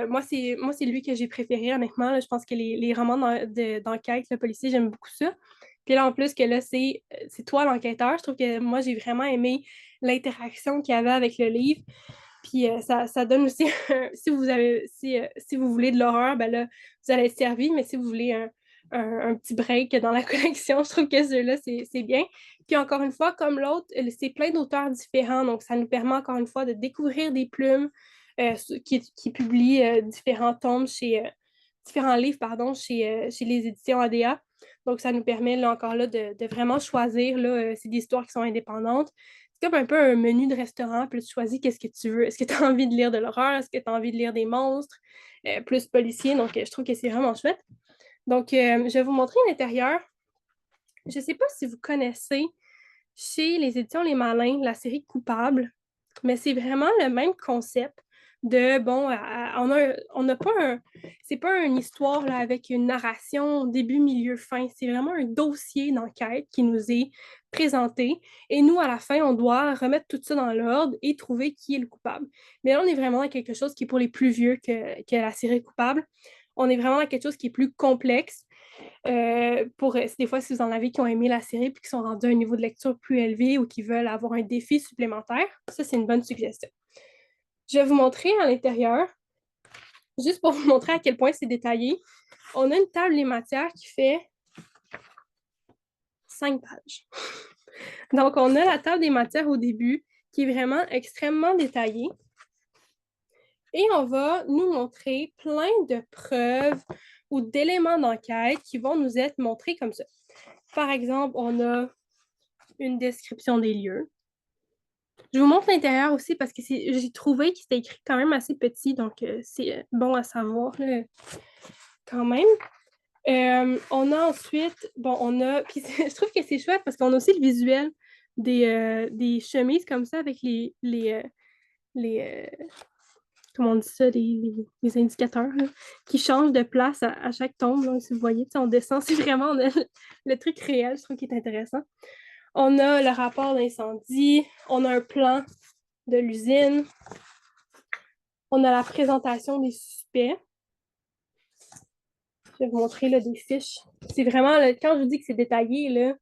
Moi, c'est lui que j'ai préféré, honnêtement. Là. Je pense que les romans d'enquête, le policier, j'aime beaucoup ça. Puis là, en plus, que là, c'est toi l'enquêteur. Je trouve que moi, j'ai vraiment aimé l'interaction qu'il y avait avec le livre. Puis ça donne aussi, si vous voulez de l'horreur, ben là, vous allez être servi, mais si vous voulez un petit break dans la collection, je trouve que celui-là, c'est bien. Puis encore une fois, comme l'autre, c'est plein d'auteurs différents, donc ça nous permet encore une fois de découvrir des plumes qui publient différents tomes différents livres, pardon, chez les éditions ADA. Donc, ça nous permet, là, encore là, de vraiment choisir, là, c'est des histoires qui sont indépendantes. C'est comme un peu un menu de restaurant, puis tu choisis qu'est-ce que tu veux. Est-ce que tu as envie de lire de l'horreur? Est-ce que tu as envie de lire des monstres? Plus policier, donc je trouve que c'est vraiment chouette. Donc, je vais vous montrer l'intérieur. Je ne sais pas si vous connaissez chez les éditions Les Malins la série Coupable, mais c'est vraiment le même concept de, bon, on n'a pas c'est pas une histoire là, avec une narration début, milieu, fin. C'est vraiment un dossier d'enquête qui nous est présenté. Et nous, à la fin, on doit remettre tout ça dans l'ordre et trouver qui est le coupable. Mais là, on est vraiment dans quelque chose qui est pour les plus vieux que la série Coupable. On est vraiment dans quelque chose qui est plus complexe. Des fois, si vous en avez qui ont aimé la série et qui sont rendus à un niveau de lecture plus élevé ou qui veulent avoir un défi supplémentaire, ça, c'est une bonne suggestion. Je vais vous montrer à l'intérieur, juste pour vous montrer à quel point c'est détaillé. On a une table des matières qui fait 5 pages. Donc, on a la table des matières au début qui est vraiment extrêmement détaillée. Et on va nous montrer plein de preuves ou d'éléments d'enquête qui vont nous être montrés comme ça. Par exemple, on a une description des lieux. Je vous montre l'intérieur aussi parce que j'ai trouvé que c'était écrit quand même assez petit, donc c'est bon à savoir là, quand même. On a ensuite, puis je trouve que c'est chouette parce qu'on a aussi le visuel des chemises comme ça avec les comment on dit ça, les indicateurs là, qui changent de place à chaque tombe. Donc, si vous voyez, on descend, c'est vraiment le truc réel, je trouve, qui est intéressant. On a le rapport d'incendie, on a un plan de l'usine, on a la présentation des suspects. Je vais vous montrer là, des fiches. C'est vraiment, là, quand je vous dis que c'est détaillé, là,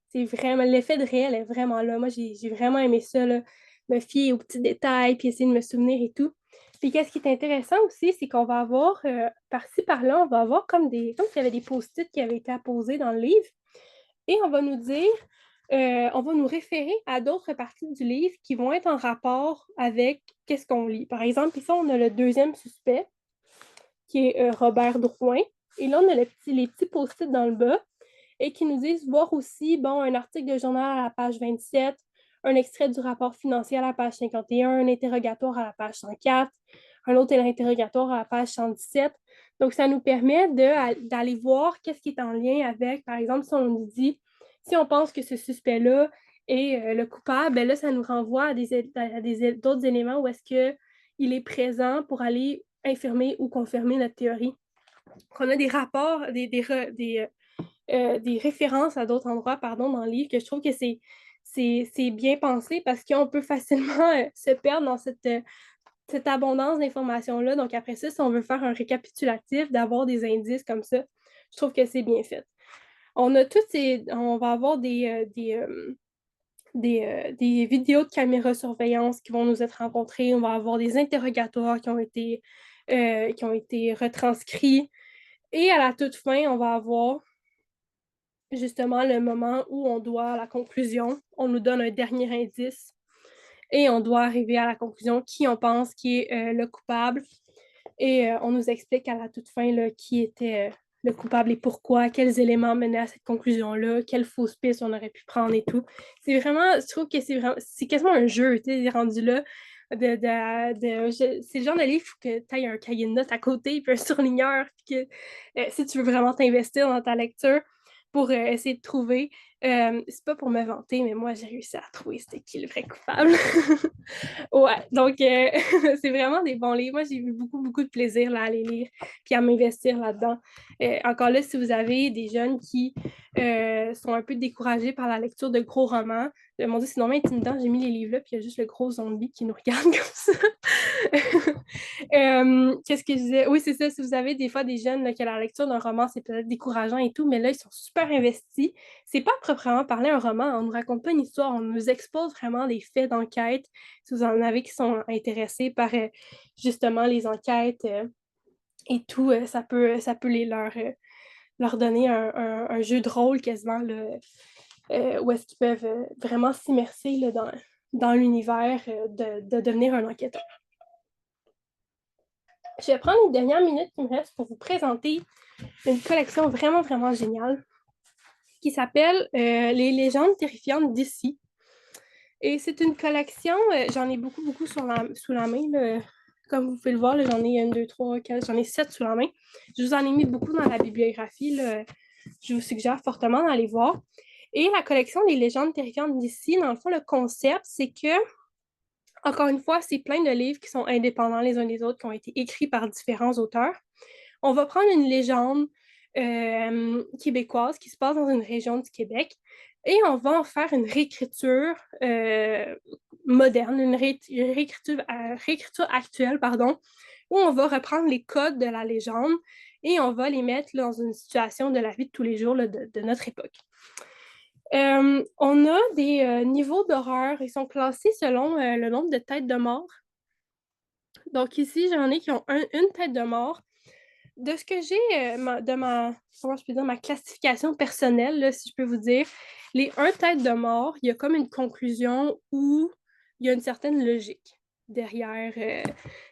c'est vraiment, l'effet de réel est vraiment là. Moi, j'ai vraiment aimé ça, là, me fier aux petits détails, puis essayer de me souvenir et tout. Puis qu'est-ce qui est intéressant aussi, c'est qu'on va avoir, par-ci, par-là, on va avoir comme s'il y avait des post-it qui avaient été apposés dans le livre, et on va nous dire, on va nous référer à d'autres parties du livre qui vont être en rapport avec qu'est-ce qu'on lit. Par exemple, ici, on a le deuxième suspect, qui est Robert Drouin. Et là, on a les petits post-it dans le bas et qui nous disent voir aussi un article de journal à la page 27, un extrait du rapport financier à la page 51, un interrogatoire à la page 104, un autre interrogatoire à la page 117. Donc, ça nous permet d'aller voir qu'est-ce qui est en lien avec, par exemple, si on nous dit, si on pense que ce suspect-là est le coupable, ben là, ça nous renvoie à d'autres éléments où est-ce qu'il est présent pour aller infirmer ou confirmer notre théorie. On a des rapports, des références à d'autres endroits dans le livre que je trouve que c'est bien pensé parce qu'on peut facilement se perdre dans cette abondance d'informations-là. Donc après ça, si on veut faire un récapitulatif, d'avoir des indices comme ça, je trouve que c'est bien fait. On va avoir des vidéos de caméra surveillance qui vont nous être rencontrées. On va avoir des interrogatoires qui ont été retranscrits. Et à la toute fin, on va avoir justement le moment où on doit, à la conclusion, on nous donne un dernier indice et on doit arriver à la conclusion qui on pense qui est le coupable. Et on nous explique à la toute fin là, qui était le coupable et pourquoi, quels éléments menaient à cette conclusion-là, quelles fausses pistes on aurait pu prendre et tout. C'est vraiment, je trouve que c'est quasiment un jeu, tu sais, rendu là. C'est le genre de livre que tu aies un cahier de notes à côté, puis un surligneur, puis que si tu veux vraiment t'investir dans ta lecture pour essayer de trouver. C'est pas pour me vanter, mais moi, j'ai réussi à trouver c'était qui le vrai coupable. Ouais, donc c'est vraiment des bons livres. Moi, j'ai eu beaucoup, beaucoup de plaisir là, à les lire puis à m'investir là-dedans. Encore là, si vous avez des jeunes qui sont un peu découragés par la lecture de gros romans, mon Dieu, c'est normalement intimidant, j'ai mis les livres là, puis il y a juste le gros zombie qui nous regarde comme ça. Qu'est-ce que je disais? Oui, c'est ça, si vous avez des fois des jeunes là, que la lecture d'un roman, c'est peut-être décourageant et tout, mais là, ils sont super investis. C'est pas proprement parler un roman, on ne nous raconte pas une histoire, on nous expose vraiment des faits d'enquête. Si vous en avez qui sont intéressés par justement les enquêtes et tout, ça peut leur donner un jeu de rôle quasiment où est-ce qu'ils peuvent vraiment s'immerser là, dans l'univers de devenir un enquêteur. Je vais prendre une dernière minute qui me reste pour vous présenter une collection vraiment, vraiment géniale qui s'appelle Les légendes terrifiantes d'ici. Et c'est une collection, j'en ai beaucoup, beaucoup sous la main. Là. Comme vous pouvez le voir, là, j'en ai 1, 2, 3, 4, j'en ai 7 sous la main. Je vous en ai mis beaucoup dans la bibliographie. Là. Je vous suggère fortement d'aller voir. Et la collection Les légendes terrifiantes d'ici, dans le fond, le concept, c'est que, encore une fois, c'est plein de livres qui sont indépendants les uns des autres, qui ont été écrits par différents auteurs. On va prendre une légende québécoise qui se passe dans une région du Québec et on va en faire une réécriture moderne, une réécriture actuelle, pardon, où on va reprendre les codes de la légende et on va les mettre là, dans une situation de la vie de tous les jours là, de notre époque. On a des niveaux d'horreur. Ils sont classés selon le nombre de têtes de mort. Donc ici, j'en ai qui ont une tête de mort. De ce que j'ai ma classification personnelle, là, si je peux vous dire, les 1 tête de mort, il y a comme une conclusion où il y a une certaine logique derrière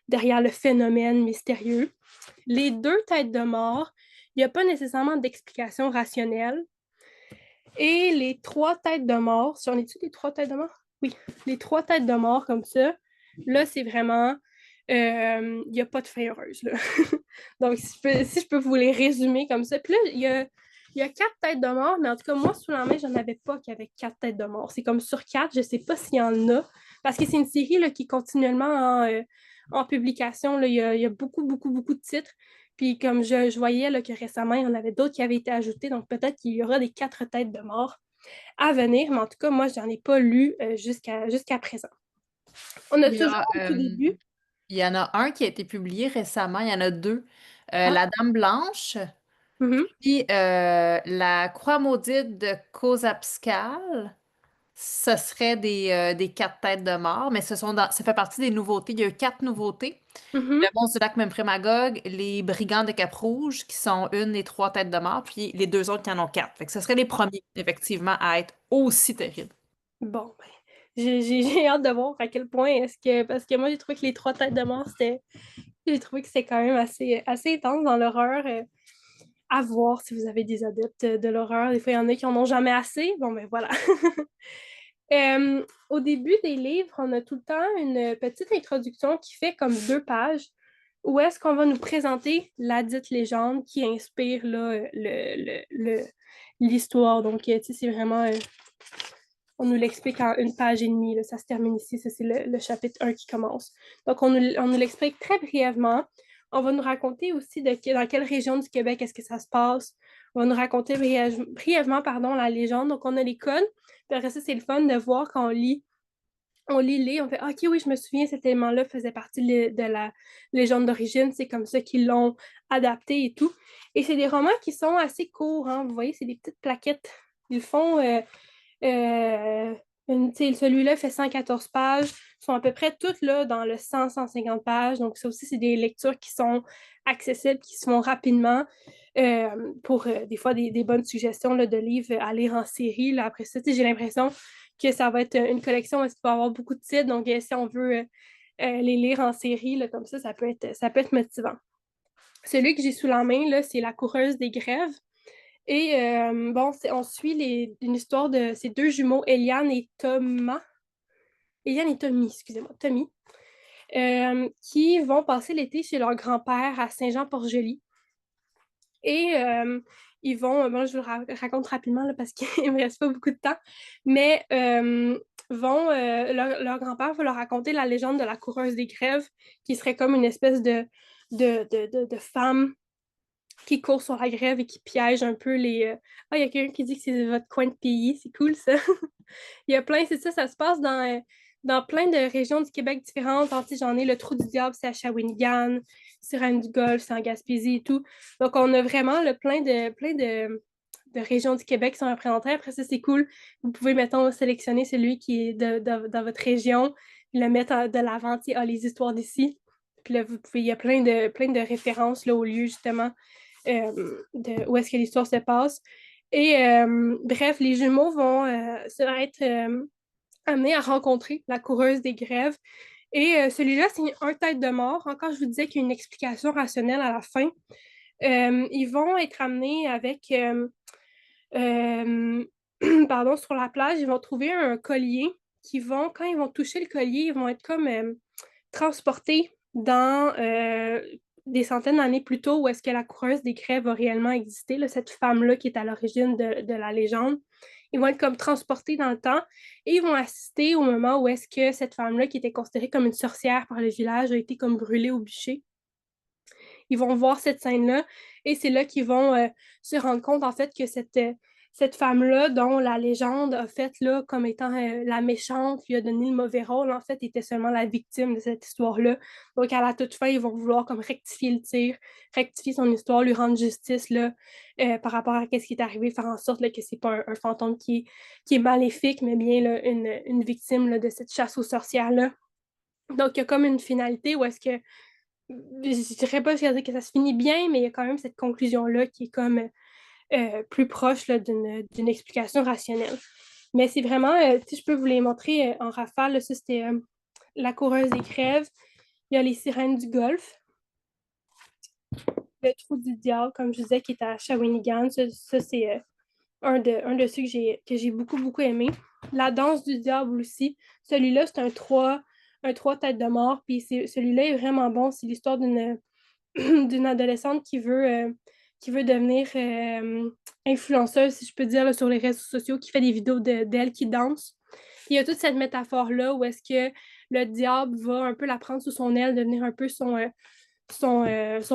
le phénomène mystérieux. Les 2 têtes de mort, il n'y a pas nécessairement d'explication rationnelle. Et les 3 têtes de mort, si on est-tu les 3 têtes de mort? Oui, les 3 têtes de mort comme ça, là, c'est vraiment il n'y a pas de fin heureuse. Là. Donc, si je peux vous les résumer comme ça. Puis là, il Il y a 4 têtes de mort, mais en tout cas, moi, sous la main, je n'en avais pas qu'il y avait 4 têtes de mort. C'est comme sur 4, je ne sais pas s'il y en a, parce que c'est une série là, qui est continuellement en publication. Là. Il y a beaucoup, beaucoup, beaucoup de titres. Puis comme je voyais là, que récemment, il y en avait d'autres qui avaient été ajoutés, donc peut-être qu'il y aura des 4 têtes de mort à venir, mais en tout cas, moi, je n'en ai pas lu jusqu'à présent. On a Il y toujours a, au tout début. il y en a un qui a été publié récemment, il y en a deux. Ah, La Dame Blanche, mhm, puis la Croix maudite de Khozabskal. Ce serait des quatre têtes de mort, mais ça fait partie des nouveautés. Il y a eu quatre nouveautés. Le mhm. monstre du lac Memphremagog, les brigands de Cap-Rouge, qui sont une des trois têtes de mort, puis les deux autres qui en ont quatre. Fait que ce seraient les premiers, effectivement, à être aussi terribles. Bon, ben, j'ai hâte de voir à quel point est-ce que. Parce que moi, j'ai trouvé que les 3 têtes de mort, c'était. J'ai trouvé que c'était quand même assez intense dans l'horreur. À voir si vous avez des adeptes de l'horreur. Des fois, il y en a qui en ont jamais assez. Bon, ben voilà. Au début des livres, on a tout le temps une petite introduction qui fait comme 2 pages où est-ce qu'on va nous présenter la dite légende qui inspire là, l'histoire. Donc, tu sais, c'est vraiment on nous l'explique en 1 page et demie. Là, ça se termine ici. Ça, c'est le chapitre 1 qui commence. Donc, on nous l'explique très brièvement. On va nous raconter aussi dans quelle région du Québec est-ce que ça se passe. On va nous raconter brièvement la légende. Donc, on a les codes. Puis après ça, c'est le fun de voir quand on lit, on fait OK, oui, je me souviens, cet élément-là faisait partie de la légende d'origine. C'est comme ça qu'ils l'ont adapté et tout. Et c'est des romans qui sont assez courts. Hein. Vous voyez, c'est des petites plaquettes. Ils font. Euh, celui-là fait 114 pages. Ils sont à peu près toutes là, dans le 100-150 pages. Donc, ça aussi, c'est des lectures qui sont accessibles, qui se font rapidement. Pour des fois des bonnes suggestions là, de livres à lire en série. Là. Après ça, j'ai l'impression que ça va être une collection où il va y avoir beaucoup de titres. Donc, si on veut les lire en série, là, comme ça peut être motivant. Celui que j'ai sous la main, là, c'est La coureuse des grèves. Et bon, on suit une histoire de ces 2 jumeaux, Eliane et Thomas. Eliane et Tommy, excusez-moi, Tommy, qui vont passer l'été chez leur grand-père à Saint-Jean-Port-Joli. Et ils vont, bon, je vous le raconte rapidement là, parce qu'il ne me reste pas beaucoup de temps, mais leur grand-père va leur raconter la légende de la coureuse des grèves, qui serait comme une espèce de femme qui court sur la grève et qui piège un peu les. Ah, il y a quelqu'un qui dit que c'est votre coin de pays, c'est cool ça. Il y a plein, c'est ça se passe dans plein de régions du Québec différentes. J'en ai le Trou du Diable, c'est à Shawinigan, Sirène-du-Golfe, c'est en Gaspésie et tout. Donc, on a vraiment plein de régions du Québec qui sont représentées. Après ça, c'est cool. Vous pouvez, mettons, sélectionner celui qui est dans votre région, le mettre de l'avant, les histoires d'ici. Puis là, il y a plein de références là, au lieu, justement, où est-ce que l'histoire se passe. Et bref, les jumeaux vont être amenés à rencontrer la coureuse des grèves. Et celui-là, c'est un tête de mort. Encore, je vous disais qu'il y a une explication rationnelle à la fin. Ils vont être amenés avec, euh, pardon, sur la plage, ils vont trouver un collier quand ils vont toucher le collier, ils vont être comme transportés dans des centaines d'années plus tôt où est-ce que la coureuse des grèves a réellement existé, là, cette femme-là qui est à l'origine de la légende. Ils vont être comme transportés dans le temps et ils vont assister au moment où est-ce que cette femme-là, qui était considérée comme une sorcière par le village, a été comme brûlée au bûcher. Ils vont voir cette scène-là et c'est là qu'ils vont se rendre compte en fait que cette femme-là, dont la légende a fait là, comme étant la méchante, lui a donné le mauvais rôle, en fait, était seulement la victime de cette histoire-là. Donc, à la toute fin, ils vont vouloir comme rectifier le tir, rectifier son histoire, lui rendre justice là, par rapport à ce qui est arrivé, faire en sorte là, que c'est pas un fantôme qui est maléfique, mais bien là, une victime là, de cette chasse aux sorcières-là. Donc, il y a comme une finalité où est-ce que je dirais pas que ça se finit bien, mais il y a quand même cette conclusion-là qui est comme plus proche là, d'une explication rationnelle. Mais c'est vraiment, si je peux vous les montrer en rafale, là, ça c'était La coureuse des grèves, il y a les sirènes du Golfe, le Trou du Diable, comme je disais, qui est à Shawinigan, ça c'est un de ceux que j'ai beaucoup, beaucoup aimé. La danse du diable aussi, celui-là c'est un trois têtes de mort, puis celui-là est vraiment bon, c'est l'histoire d'une d'une adolescente qui veut devenir influenceuse, si je peux dire, là, sur les réseaux sociaux, qui fait des vidéos d'elle qui danse. Puis il y a toute cette métaphore-là où est-ce que le diable va un peu la prendre sous son aile, devenir un peu son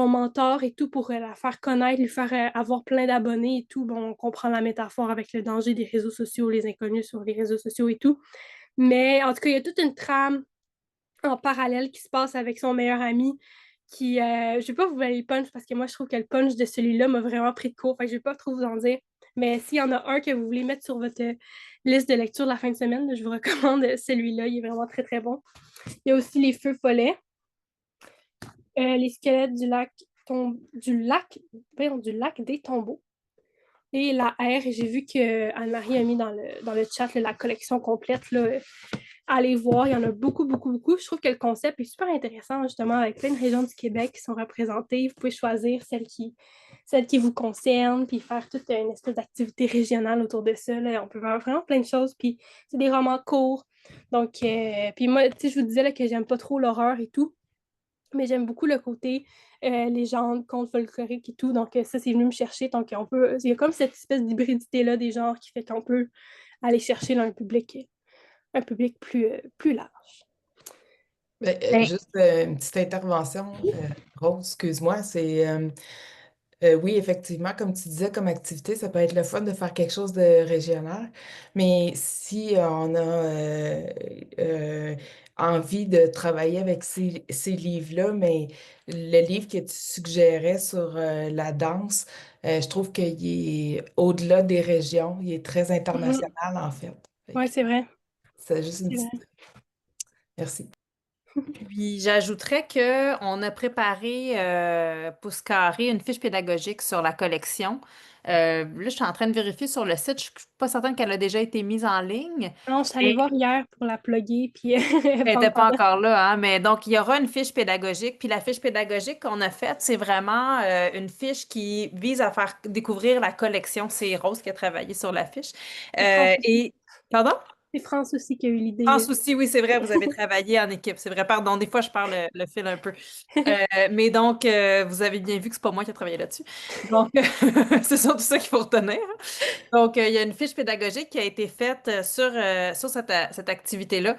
mentor et tout pour la faire connaître, lui faire avoir plein d'abonnés et tout. Bon, on comprend la métaphore avec le danger des réseaux sociaux, les inconnus sur les réseaux sociaux et tout. Mais en tout cas, il y a toute une trame en parallèle qui se passe avec son meilleur ami qui, je ne vais pas vous aller le punch parce que moi, je trouve que le punch de celui-là m'a vraiment pris de court. Fait que je ne vais pas trop vous en dire. Mais s'il y en a un que vous voulez mettre sur votre liste de lecture de la fin de semaine, je vous recommande celui-là. Il est vraiment très, très bon. Il y a aussi Les Feux Follets, Les squelettes du lac des tombeaux et la R. J'ai vu que Anne-Marie a mis dans le chat là, la collection complète. Là, allez voir, il y en a beaucoup, beaucoup, beaucoup. Je trouve que le concept est super intéressant, justement, avec plein de régions du Québec qui sont représentées. Vous pouvez choisir celle qui vous concerne, puis faire toute une espèce d'activité régionale autour de ça. Là. On peut faire vraiment plein de choses, puis c'est des romans courts. Donc, puis moi, tu sais, je vous disais là, que j'aime pas trop l'horreur et tout, mais j'aime beaucoup le côté légendes, contes folkloriques et tout. Donc, ça, c'est venu me chercher. Donc, il y a comme cette espèce d'hybridité-là des genres qui fait qu'on peut aller chercher là, un public plus large. Ben, Juste une petite intervention, Rose, excuse-moi, oui, effectivement, comme tu disais, comme activité, ça peut être le fun de faire quelque chose de régional, mais si on a envie de travailler avec ces livres-là, mais le livre que tu suggérais sur la danse, je trouve qu'il est au-delà des régions, il est très Mhm. international en fait. Fait Ouais, que c'est vrai. c'est juste une C'est petite... vrai. Merci. Puis j'ajouterais qu'on a préparé Pouce Carré une fiche pédagogique sur la collection. Là, je suis en train de vérifier sur le site. Je ne suis pas certaine qu'elle a déjà été mise en ligne. Non, je suis allée Mais voir hier pour la plugger, puis elle pas n'était encore pas là. encore là, hein. Mais donc, il y aura une fiche pédagogique. Puis la fiche pédagogique qu'on a faite, c'est vraiment une fiche qui vise à faire découvrir la collection. C'est Rose qui a travaillé sur la fiche. C'est France aussi. Et, pardon? C'est France aussi qui a eu France l'idée. aussi, oui, c'est vrai, vous avez travaillé en équipe. C'est vrai, pardon, des fois, je parle le fil un peu. Mais donc, vous avez bien vu que c'est pas moi qui ai travaillé là-dessus. Donc, c'est surtout ça qu'il faut retenir. Donc, il y a une fiche pédagogique qui a été faite sur cette activité-là,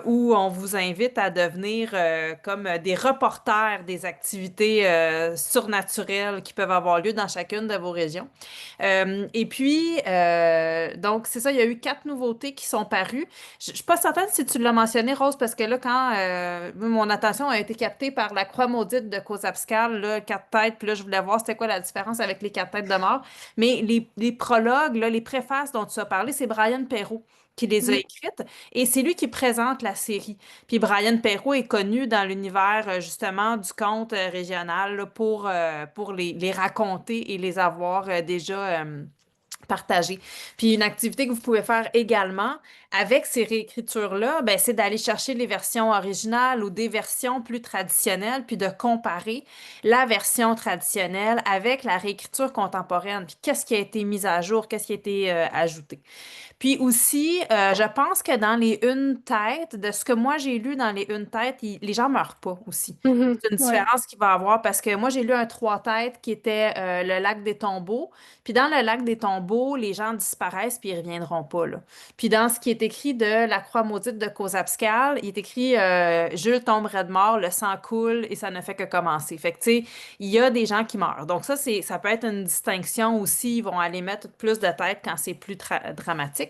où on vous invite à devenir comme des reporters des activités surnaturelles qui peuvent avoir lieu dans chacune de vos régions. Et puis, donc, c'est ça, il y a eu 4 nouveautés qui sont parues. Je ne suis pas certaine si tu l'as mentionné, Rose, parce que là, quand mon attention a été captée par la croix maudite de Cosapscal, là, 4 têtes, puis là, je voulais voir c'était quoi la différence avec les 4 têtes de mort. Mais les prologues, là, les préfaces dont tu as parlé, c'est Brian Perrault qui les a Mhm. écrites et c'est lui qui présente la série. Puis Brian Perrault est connu dans l'univers justement du conte régional là, pour les raconter et les avoir déjà partagées. Puis une activité que vous pouvez faire également avec ces réécritures-là, ben, c'est d'aller chercher les versions originales ou des versions plus traditionnelles, puis de comparer la version traditionnelle avec la réécriture contemporaine. Puis qu'est-ce qui a été mis à jour, qu'est-ce qui a été ajouté. Puis aussi, je pense que dans les une tête, de ce que moi j'ai lu dans les une tête, les gens meurent pas aussi. Mhm. C'est une Ouais. différence qu'il va y avoir parce que moi j'ai lu un 3 têtes qui était le lac des tombeaux. Puis dans le lac des tombeaux, les gens disparaissent puis ils reviendront pas là. Puis dans ce qui est écrit de la croix maudite de Cosapscal, il est écrit Jules tomberait de mort, le sang coule et ça ne fait que commencer. Fait que tu sais, il y a des gens qui meurent. Donc ça peut être une distinction aussi. Ils vont aller mettre plus de têtes quand c'est plus dramatique.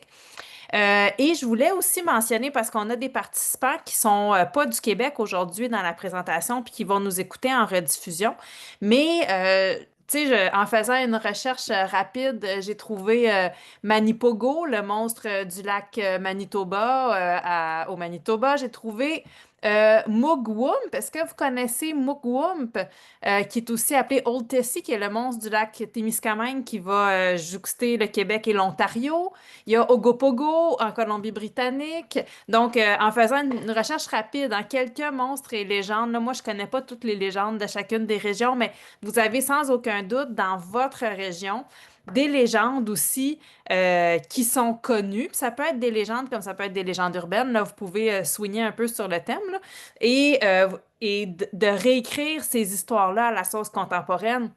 Et je voulais aussi mentionner, parce qu'on a des participants qui sont pas du Québec aujourd'hui dans la présentation, puis qui vont nous écouter en rediffusion, mais tu sais, en faisant une recherche rapide, j'ai trouvé Manipogo, le monstre du lac Manitoba, au Manitoba. J'ai trouvé Mugwump. Est-ce que vous connaissez Mugwump, qui est aussi appelé Old Tessie, qui est le monstre du lac Témiscamingue qui va jouxter le Québec et l'Ontario? Il y a Ogopogo en Colombie-Britannique. Donc, en faisant une recherche rapide en quelques monstres et légendes, là, moi, je connais pas toutes les légendes de chacune des régions, mais vous avez sans aucun doute dans votre région des légendes aussi qui sont connues. Puis ça peut être des légendes comme ça peut être des légendes urbaines. Là, vous pouvez soigner un peu sur le thème là, et de réécrire ces histoires-là à la sauce contemporaine.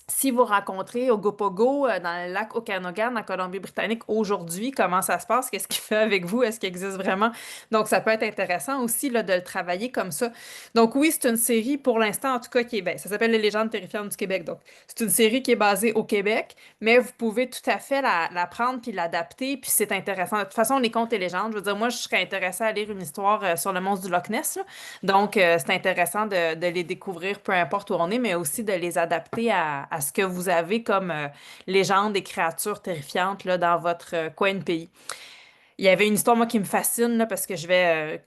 Si vous rencontrez Ogopogo dans le lac Okanogan, en Colombie-Britannique, aujourd'hui, comment ça se passe? Qu'est-ce qu'il fait avec vous? Est-ce qu'il existe vraiment? Donc, ça peut être intéressant aussi là, de le travailler comme ça. Donc, oui, c'est une série, pour l'instant, en tout cas, ben, ça s'appelle Les légendes terrifiantes du Québec. Donc, c'est une série qui est basée au Québec, mais vous pouvez tout à fait la prendre puis l'adapter, puis c'est intéressant. De toute façon, les contes et légendes, je veux dire, moi, je serais intéressée à lire une histoire sur le monstre du Loch Ness, là. Donc, c'est intéressant de les découvrir, peu importe où on est, mais aussi de les adapter à ce que vous avez comme légendes et créatures terrifiantes là, dans votre coin de pays. Il y avait une histoire, moi, qui me fascine, là, parce que je vais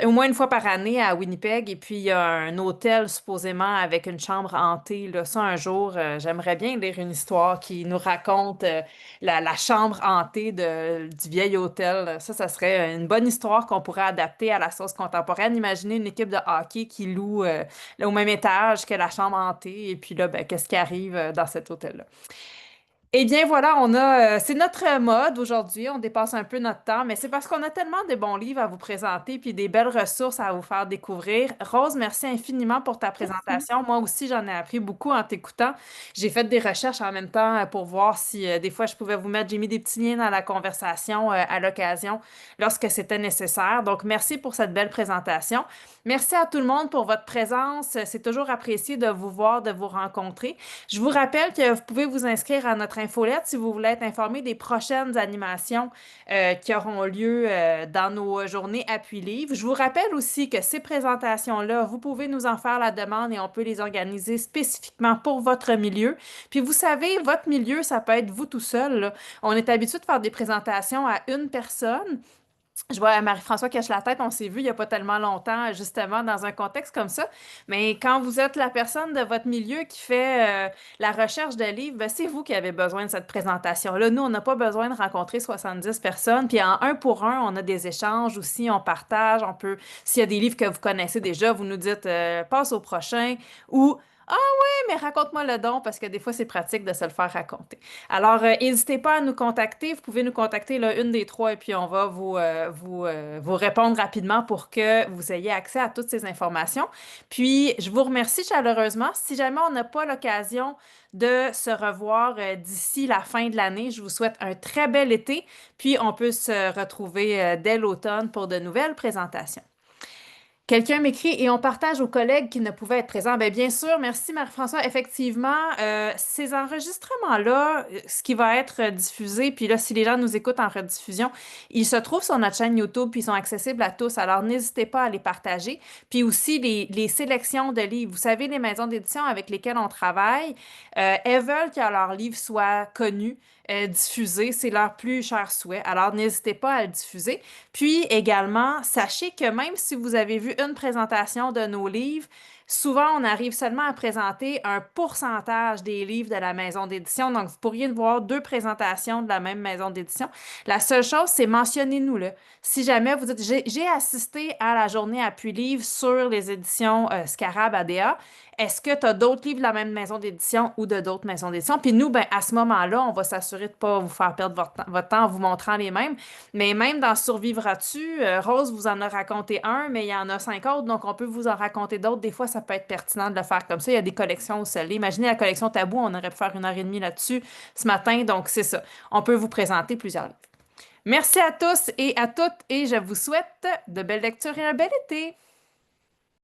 au moins une fois par année à Winnipeg, et puis il y a un hôtel supposément avec une chambre hantée. Là. Ça, un jour, j'aimerais bien lire une histoire qui nous raconte la chambre hantée du vieil hôtel. Ça serait une bonne histoire qu'on pourrait adapter à la sauce contemporaine. Imaginez une équipe de hockey qui loue là, au même étage que la chambre hantée, et puis là, ben, qu'est-ce qui arrive dans cet hôtel-là? Eh bien voilà, c'est notre mode aujourd'hui, on dépasse un peu notre temps, mais c'est parce qu'on a tellement de bons livres à vous présenter puis des belles ressources à vous faire découvrir. Rose, merci infiniment pour ta Merci. présentation. Moi aussi, j'en ai appris beaucoup en t'écoutant. J'ai fait des recherches en même temps pour voir si des fois je pouvais vous mettre, j'ai mis des petits liens dans la conversation à l'occasion lorsque c'était nécessaire. Donc merci pour cette belle présentation. Merci à tout le monde pour votre présence. C'est toujours apprécié de vous voir, de vous rencontrer. Je vous rappelle que vous pouvez vous inscrire à notre infolette si vous voulez être informé des prochaines animations qui auront lieu dans nos journées Appui Livre. Je vous rappelle aussi que ces présentations-là, vous pouvez nous en faire la demande et on peut les organiser spécifiquement pour votre milieu. Puis vous savez, votre milieu, ça peut être vous tout seul, là. On est habitué de faire des présentations à une personne. Je vois Marie-François cache la tête, on s'est vu il n'y a pas tellement longtemps, justement, dans un contexte comme ça. Mais quand vous êtes la personne de votre milieu qui fait la recherche de livres, ben, c'est vous qui avez besoin de cette présentation-là. Nous, on n'a pas besoin de rencontrer 70 personnes. Puis en un pour un, on a des échanges aussi, on partage, on peut, s'il y a des livres que vous connaissez déjà, vous nous dites passe au prochain ou ah ouais, mais raconte-moi le don parce que des fois, c'est pratique de se le faire raconter. Alors, n'hésitez pas à nous contacter. Vous pouvez nous contacter là, une des trois et puis on va vous répondre rapidement pour que vous ayez accès à toutes ces informations. Puis, je vous remercie chaleureusement. Si jamais on n'a pas l'occasion de se revoir d'ici la fin de l'année, je vous souhaite un très bel été. Puis, on peut se retrouver dès l'automne pour de nouvelles présentations. Quelqu'un m'écrit et on partage aux collègues qui ne pouvaient être présents. Bien sûr, merci Marie-François. Effectivement, ces enregistrements-là, ce qui va être diffusé, puis là, si les gens nous écoutent en rediffusion, ils se trouvent sur notre chaîne YouTube, puis ils sont accessibles à tous. Alors, n'hésitez pas à les partager. Puis aussi, les sélections de livres. Vous savez, les maisons d'édition avec lesquelles on travaille, elles veulent que leurs livres soient connus, diffusés. C'est leur plus cher souhait. Alors, n'hésitez pas à le diffuser. Puis également, sachez que même si vous avez vu une présentation de nos livres, souvent on arrive seulement à présenter un pourcentage des livres de la maison d'édition. Donc, vous pourriez voir deux présentations de la même maison d'édition. La seule chose, c'est mentionnez-nous là. Si jamais vous dites, j'ai assisté à la journée Appui Livre sur les éditions Scarab ADA, est-ce que tu as d'autres livres de la même maison d'édition ou de d'autres maisons d'édition? Puis nous, ben, à ce moment-là, on va s'assurer de ne pas vous faire perdre votre temps en vous montrant les mêmes. Mais même dans Survivras-tu, Rose vous en a raconté un, mais il y en a 5 autres, donc on peut vous en raconter d'autres. Des fois, ça peut être pertinent de le faire comme ça. Il y a des collections au scellé. Imaginez la collection Tabou, on aurait pu faire 1 heure et demie là-dessus ce matin, donc c'est ça. On peut vous présenter plusieurs livres. Merci à tous et à toutes, et je vous souhaite de belles lectures et un bel été.